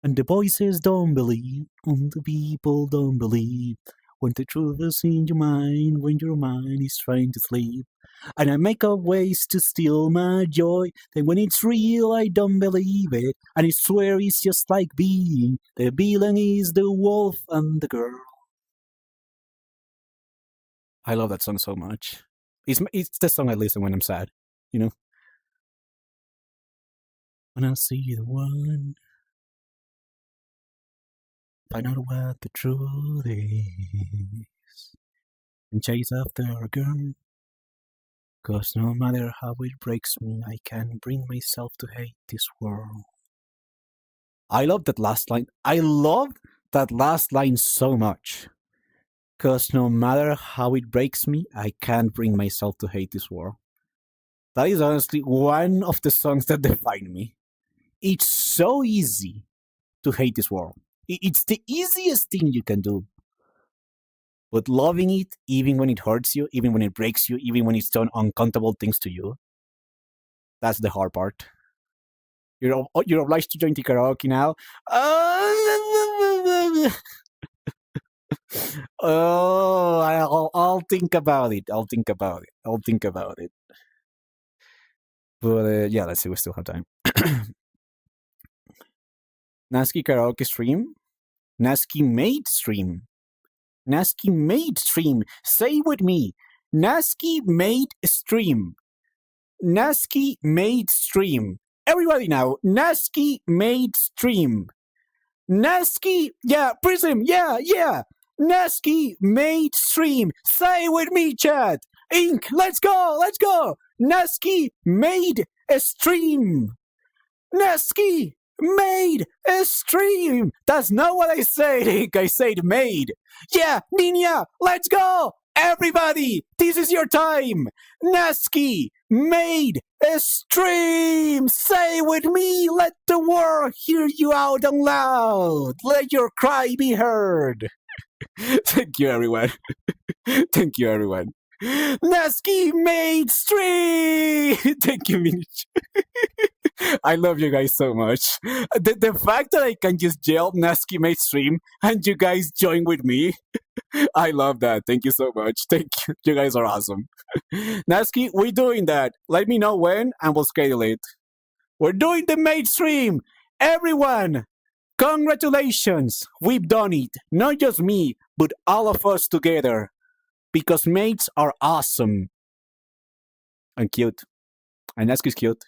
[SPEAKER 1] And the voices don't believe, and the people don't believe. When the truth is in your mind, when your mind is trying to sleep. And I make up ways to steal my joy. Then when it's real, I don't believe it. And I swear it's just like being. The villain is the wolf and the girl. I love that song so much. It's the song I listen when I'm sad, you know? When I see the one, find out what the truth is. And chase after a girl. 'Cause no matter how it breaks me, I can't bring myself to hate this world. I love that last line. I love that last line so much. 'Cause no matter how it breaks me, I can't bring myself to hate this world. That is honestly one of the songs that define me. It's so easy to hate this world. It's the easiest thing you can do. But loving it, even when it hurts you, even when it breaks you, even when it's done uncomfortable things to you, that's the hard part. You're obliged to join the karaoke now. Oh, I'll think about it. I'll think about it. I'll think about it. But yeah, let's see. We still have time. Nasky karaoke stream. Nasky made stream. Nasky made stream. Say with me. Nasky made stream. Nasky made stream. Everybody now. Nasky made stream. Nasky, yeah, Prism, yeah. Nasky made stream. Say with me, chat. Ink, let's go. Nasky made a stream. Nasky made a stream. That's not what I said, Ink. I said made. Yeah, Nina, let's go. Everybody, this is your time. Nasky made a stream. Say with me, let the world hear you out and loud. Let your cry be heard. Thank you, everyone. Thank you, everyone. Nasky made stream. Thank you, Minich. I love you guys so much. The fact that I can just yell Nasky made stream and you guys join with me, I love that. Thank you so much. Thank you. You guys are awesome. Nasky, we're doing that. Let me know when and we'll schedule it. We're doing the made stream. Everyone, congratulations. We've done it. Not just me, but all of us together. Because mates are awesome. And cute. And Nasky's cute.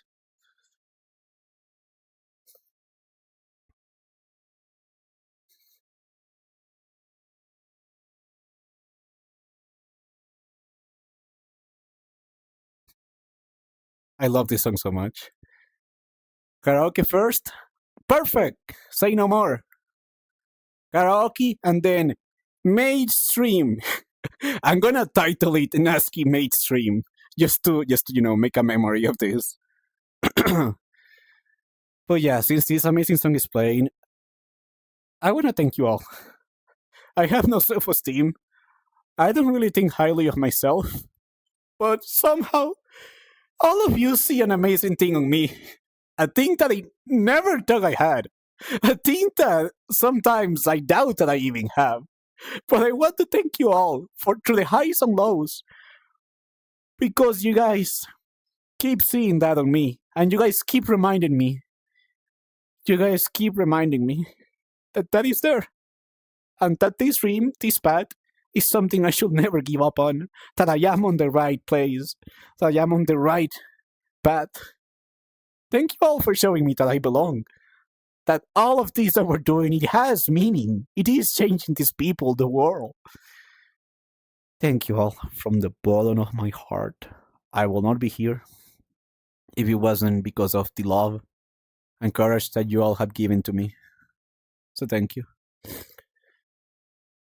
[SPEAKER 1] I love this song so much. Karaoke first? Perfect! Say no more. Karaoke and then mainstream. I'm gonna title it Nasky mainstream just to make a memory of this. But yeah, since this amazing song is playing, I want to thank you all. I have no self esteem. I don't really think highly of myself. But somehow, all of you see an amazing thing on me. A thing that I never thought I had. A thing that sometimes I doubt that I even have. But I want to thank you all for through the highs and lows because you guys keep seeing that on me and you guys keep reminding me. You guys keep reminding me that that is there and that this dream, this path, is something I should never give up on. That I am on the right place. That I am on the right path. Thank you all for showing me that I belong. That all of this that we're doing, it has meaning. It is changing these people, the world. Thank you all from the bottom of my heart. I will not be here if it wasn't because of the love and courage that you all have given to me. So thank you.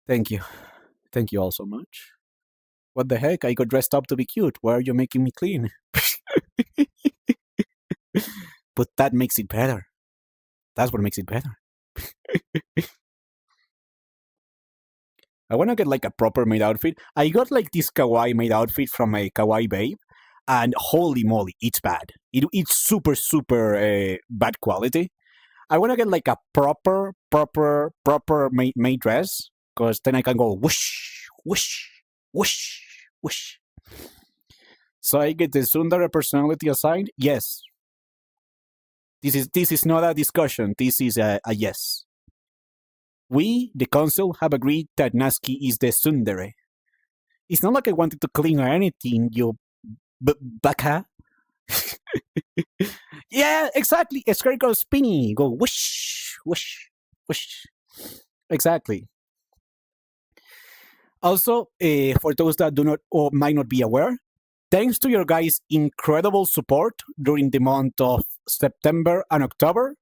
[SPEAKER 1] Thank you. Thank you all so much. What the heck? I got dressed up to be cute. Why are you making me clean? But that makes it better. That's what makes it better. I want to get like a proper made outfit. I got like this kawaii made outfit from a kawaii babe, and holy moly, it's bad. It's super, super bad quality. I want to get like a proper made dress, because then I can go whoosh, whoosh, whoosh, whoosh. So I get the tsundere personality assigned? Yes. This is not a discussion. This is a yes. We, the council, have agreed that Natsuki is the tsundere. It's not like I wanted to clean or anything, you baka. Yeah, exactly. A skirt goes spinny. Go whoosh, whoosh, whoosh. Exactly. Also, for those that do not or might not be aware, thanks to your guys' incredible support during the month of September and October,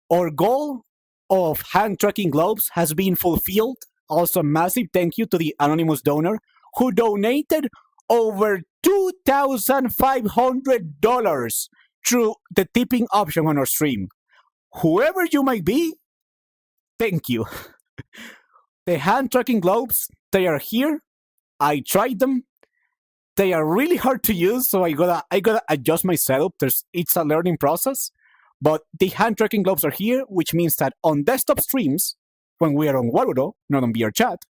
[SPEAKER 1] our goal of hand tracking gloves has been fulfilled. Also, massive thank you to the anonymous donor who donated over $2,500 through the tipping option on our stream. Whoever you might be, thank you. The hand tracking gloves, they are here. I tried them. They are really hard to use, so I gotta adjust my setup. It's a learning process. But the hand tracking gloves are here, which means that on desktop streams, when we are on Waruro, not on VR chat,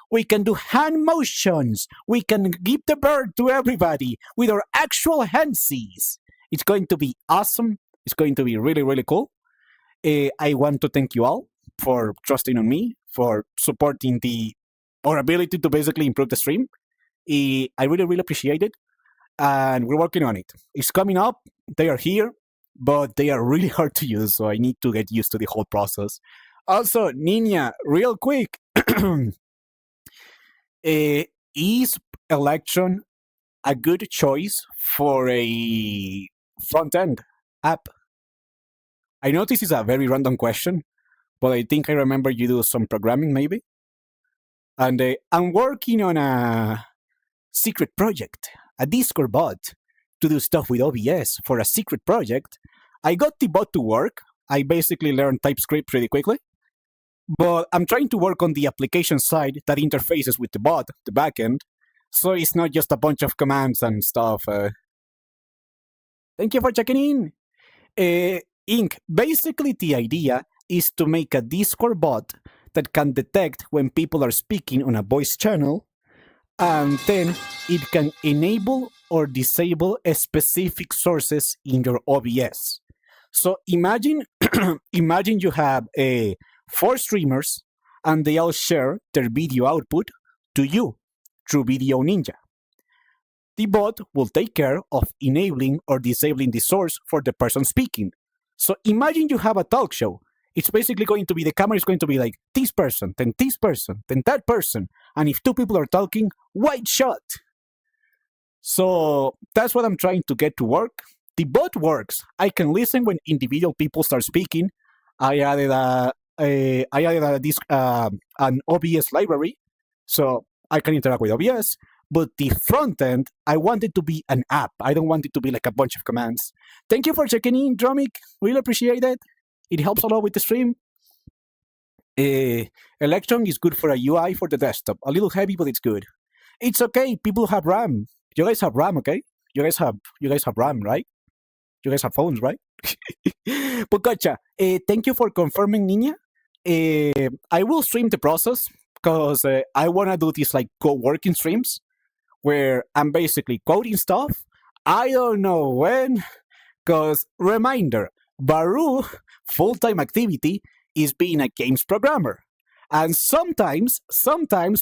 [SPEAKER 1] we can do hand motions. We can give the bird to everybody with our actual handsies. It's going to be awesome. It's going to be really, really cool. I want to thank you all for trusting on me, for supporting our ability to basically improve the stream. I really, really appreciate it. And we're working on it. It's coming up. They are here, but they are really hard to use, so I need to get used to the whole process. Also, Nina, real quick, is election a good choice for a front-end app? I know this is a very random question, but I think I remember you do some programming, maybe? And I'm working on a secret project, a Discord bot, to do stuff with OBS for a secret project. I got the bot to work. I basically learned TypeScript pretty quickly. But I'm trying to work on the application side that interfaces with the bot, the backend. So it's not just a bunch of commands and stuff. Thank you for checking in. Ink, basically the idea is to make a Discord bot that can detect when people are speaking on a voice channel, and then it can enable or disable specific sources in your OBS. So imagine you have 4 streamers and they all share their video output to you through Video Ninja. The bot will take care of enabling or disabling the source for the person speaking. So imagine you have a talk show. It's basically going to be, the camera is going to be like this person, then that person. And if 2 people are talking, wide shot. So that's what I'm trying to get to work. The bot works. I can listen when individual people start speaking. I added an OBS library, so I can interact with OBS. but the front end, I want it to be an app. I don't want it to be like a bunch of commands. Thank you for checking in, Dromic. Really appreciate it. It helps a lot with the stream. Electron is good for a UI for the desktop. A little heavy, but it's good. It's okay. People have RAM. You guys have RAM, okay? You guys have RAM, right? You guys have phones, right? But gotcha. Thank you for confirming, Nina. I will stream the process because I want to do these like co-working streams where I'm basically coding stuff. I don't know when, because reminder, Baru full-time activity is being a games programmer. And sometimes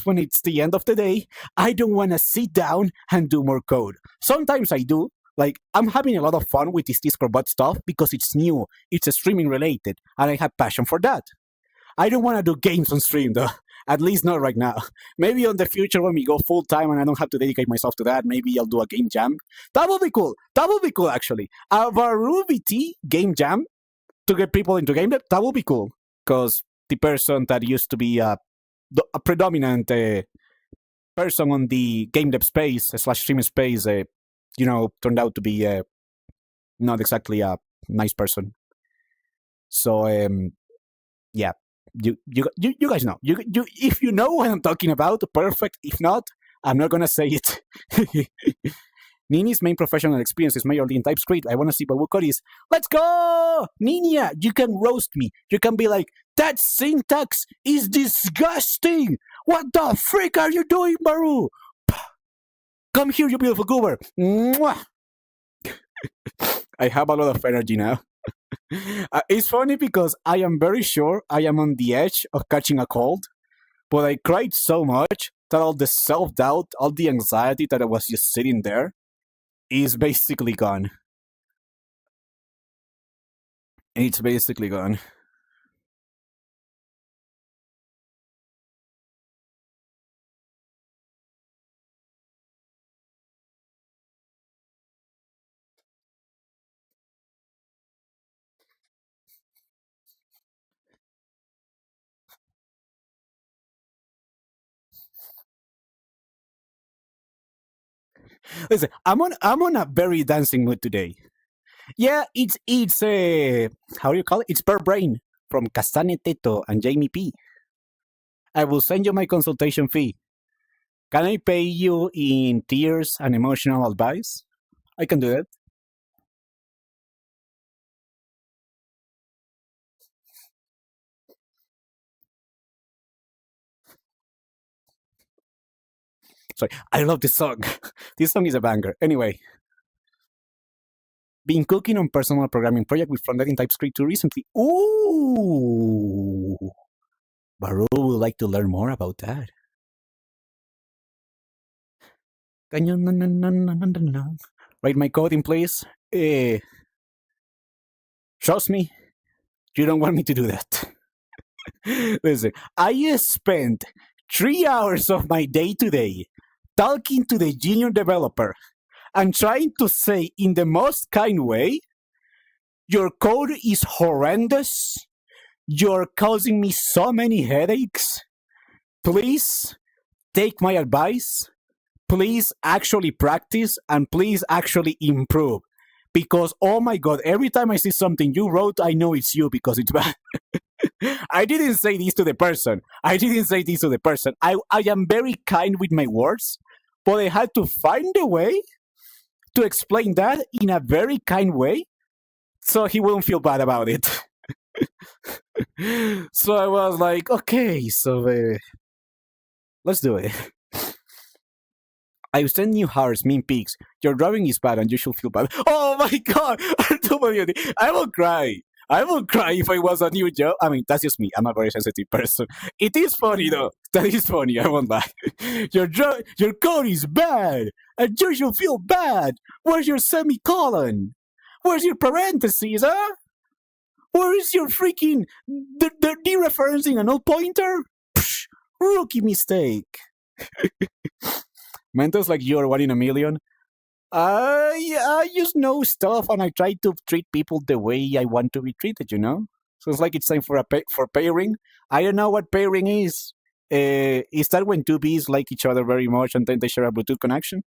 [SPEAKER 1] when it's the end of the day, I don't want to sit down and do more code. Sometimes I do. Like, I'm having a lot of fun with this Discord bot stuff because it's new, it's streaming related, and I have passion for that. I don't want to do games on stream, though. At least not right now. Maybe in the future when we go full time and I don't have to dedicate myself to that, maybe I'll do a game jam. That would be cool. That would be cool, actually. A Baru VT game jam to get people into game dev, that would be cool. Because the person that used to be a predominant person on the game dev space / streaming space, turned out to be not exactly a nice person. So, yeah. You guys know. You if you know what I'm talking about, perfect. If not, I'm not gonna say it. Nini's main professional experience is majorly in TypeScript. I want to see Baru code is. Let's go, Nina. You can roast me. You can be like, that syntax is disgusting. What the freak are you doing, Baru? Come here, you beautiful goober. Mwah. I have a lot of energy now. It's funny because I am very sure I am on the edge of catching a cold, but I cried so much that all the self-doubt, all the anxiety that I was just sitting there is basically gone. It's basically gone. Listen, I'm on a very dancing mood today. Yeah, it's how do you call it? It's Per Brain from Castane Teto and Jamie P. I will send you my consultation fee. Can I pay you in tears and emotional advice? I can do that. Sorry, I love this song. This song is a banger. Anyway, been cooking on personal programming project with frontend in TypeScript too recently. Ooh, Baru would like to learn more about that. Write my code in place. Trust me, you don't want me to do that. Listen, I spent 3 hours of my day today talking to the junior developer and trying to say in the most kind way, your code is horrendous. You're causing me so many headaches. Please take my advice. Please actually practice and please actually improve. Because, oh my God, every time I see something you wrote, I know it's you because it's bad. I didn't say this to the person. I am very kind with my words, but I had to find a way to explain that in a very kind way so he won't feel bad about it. So I was like, okay, so let's do it. I send you hearts, mean pigs. Your driving is bad and you should feel bad. Oh my God! I will cry. I will cry if I was a new job. I mean, that's just me. I'm a very sensitive person. It is funny though. That is funny. I won't lie. Your code is bad, and you should feel bad. Where's your semicolon? Where's your parentheses, huh? Where is your freaking dereferencing a null pointer? Psh, rookie mistake. Mentors like you are 1 in a million. I just know stuff and I try to treat people the way I want to be treated, you know? So it's like it's time for for pairing. I don't know what pairing is. Is that when two bees like each other very much and then they share a Bluetooth connection?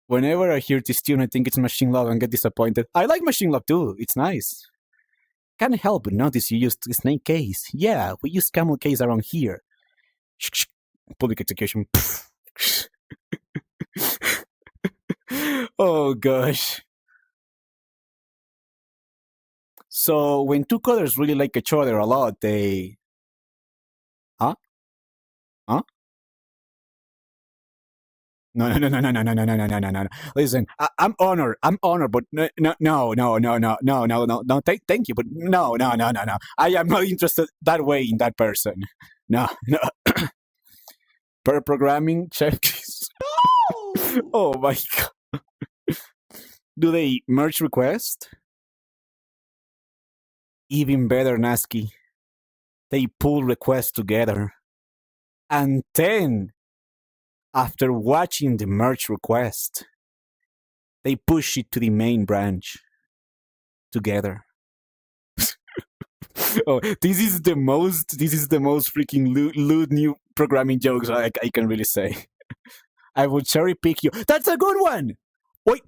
[SPEAKER 1] Whenever I hear this tune, I think it's Machine Love and get disappointed. I like Machine Love too. It's nice. Can't help but notice you used snake case. Yeah, we use camel case around here. Public execution. Oh gosh. So when two colors really like each other a lot, they... Huh? Huh? No, no, no, no, no, no, no, no, no, no, no, no, no. Listen, I'm honored. I'm honored, but no, no, no, no, no, no, no, no, no, no. Thank you, but no, no, no, no, no. I am not interested that way in that person. No, no. Per programming checklist.
[SPEAKER 2] No!
[SPEAKER 1] Oh my god. Do they merge request? Even better, Nasky. They pull requests together. And then, after watching the merge request, they push it to the main branch together. Oh, this is the most freaking lewd new programming jokes I can really say. I would cherry pick you. That's a good one. Wait,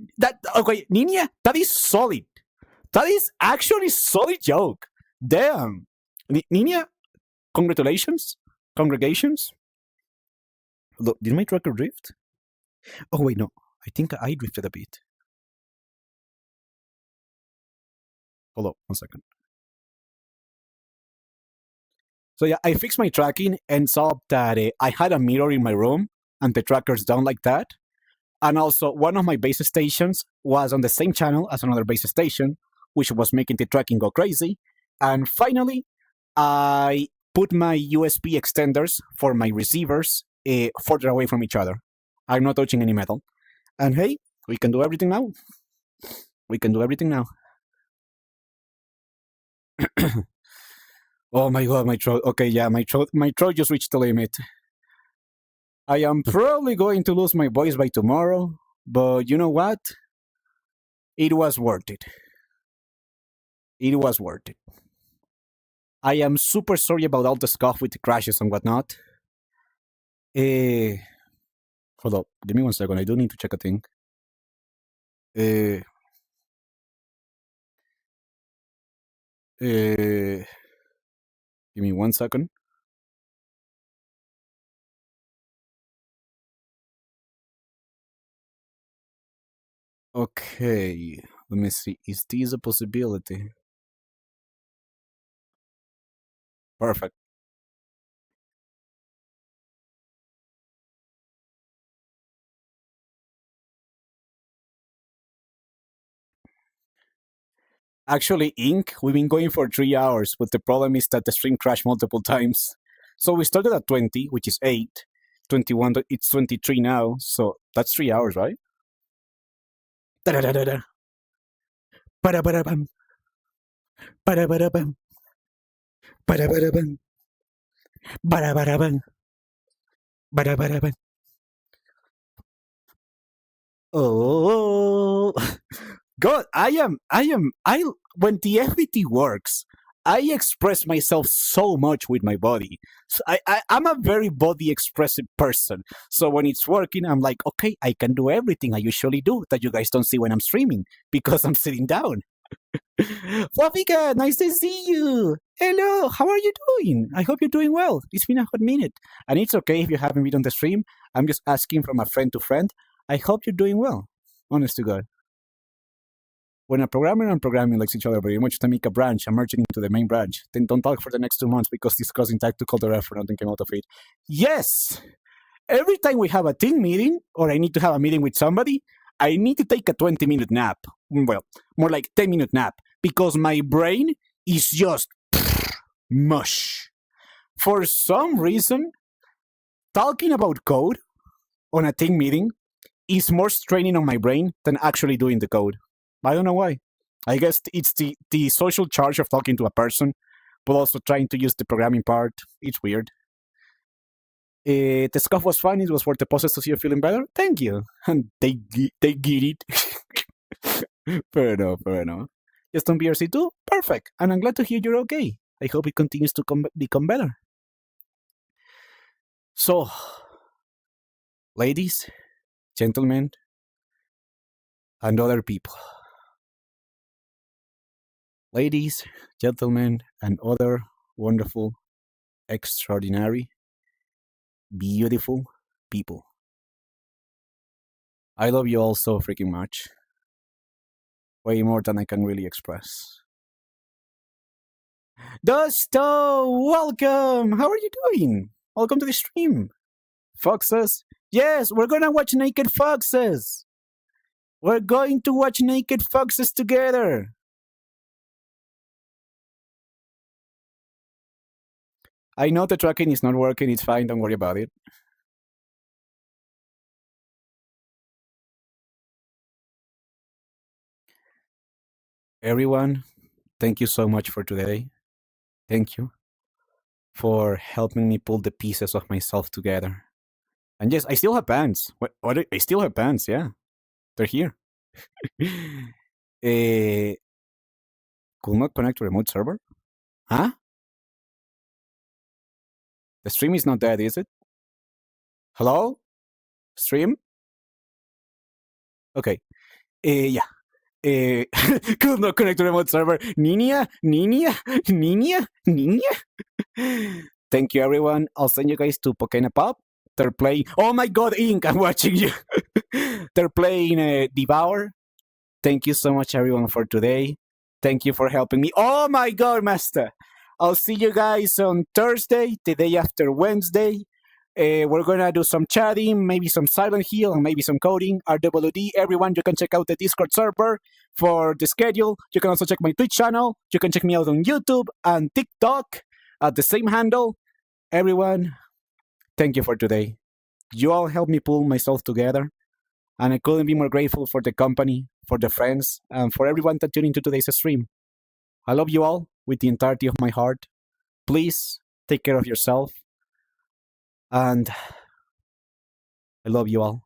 [SPEAKER 1] okay, Nina, that is solid. That is actually solid joke. Damn, Nina, congratulations, congregations. Look, did my tracker drift? Oh wait, no, I think I drifted a bit. Hold on, 1 second. So yeah, I fixed my tracking and saw that I had a mirror in my room, and the tracker's down like that. And also, one of my base stations was on the same channel as another base station, which was making the tracking go crazy. And finally, I put my USB extenders for my receivers further away from each other. I'm not touching any metal. And hey, we can do everything now. We can do everything now. Oh my god, my throat. Okay, yeah, my throat just reached the limit. I am probably going to lose my voice by tomorrow, but you know what? It was worth it. It was worth it. I am super sorry about all the stuff with the crashes and whatnot. Hold up, give me 1 second. I do need to check a thing. Give me 1 second. Okay, let me see. Is this a possibility? Perfect. Actually, Ink, we've been going for 3 hours, but the problem is that the stream crashed multiple times. So we started at 20, which is 8. 21, it's 23 now, so that's 3 hours, right? Da-da-da-da-da. Ba-da-ba-da-bam. Ba-da-ba-da-bam. Ba-da-ba-da-bam. Ba-da-ba-da-bam. Ba-da-ba-da-bam. Oh, God, when the FBT works, I express myself so much with my body. So I'm a very body expressive person. So when it's working, I'm like, okay, I can do everything I usually do that you guys don't see when I'm streaming because I'm sitting down. Fafika, nice to see you. Hello, how are you doing? I hope you're doing well. It's been a hot minute. And it's okay if you haven't been on the stream. I'm just asking from a friend to friend. I hope you're doing well. Honest to God. When a programmer and programming likes each other very much, to make a branch and merge it into the main branch. Then don't talk for the next 2 months because this causing tactical error for nothing came out of it. Yes! Every time we have a team meeting, or I need to have a meeting with somebody, I need to take a 20-minute nap. Well, more like 10-minute nap. Because my brain is just mush. For some reason, talking about code on a team meeting is more straining on my brain than actually doing the code. I don't know why. I guess it's the social charge of talking to a person, but also trying to use the programming part. It's weird. The scuff was fun. It was worth the process to see you feeling better. Thank you. And they get it. Fair enough, fair enough. Just on BRC2? Perfect. And I'm glad to hear you're okay. I hope it continues to become better. So, ladies, gentlemen, and other people. Ladies, gentlemen, and other wonderful, extraordinary, beautiful people. I love you all so freaking much. Way more than I can really express. Dosto, welcome! How are you doing? Welcome to the stream. Foxes? Yes, we're gonna watch Naked Foxes! We're going to watch Naked Foxes together! I know the tracking is not working, it's fine, don't worry about it. Everyone, thank you so much for today. Thank you for helping me pull the pieces of myself together. And yes, I still have pants. What? I still have pants, yeah. They're here. Could not connect to remote server? Huh? The stream is not dead, is it? Hello? Stream? Okay. Yeah. Could not connect to remote server. Nina? Thank you, everyone. I'll send you guys to Pokena Pop. They're playing. Oh my god, Ink, I'm watching you. They're playing Devour. Thank you so much, everyone, for today. Thank you for helping me. Oh my god, Master. I'll see you guys on Thursday, the day after Wednesday. We're gonna do some chatting, maybe some Silent Hill, and maybe some coding. RWD, everyone, you can check out the Discord server for the schedule. You can also check my Twitch channel. You can check me out on YouTube and TikTok at the same handle. Everyone, thank you for today. You all helped me pull myself together, and I couldn't be more grateful for the company, for the friends, and for everyone that tuned into today's stream. I love you all with the entirety of my heart. Please take care of yourself. And I love you all.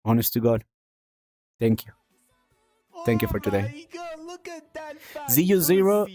[SPEAKER 1] Honest to God. Thank you. Thank you for today.
[SPEAKER 4] Oh my God, look at that fat
[SPEAKER 1] ZU0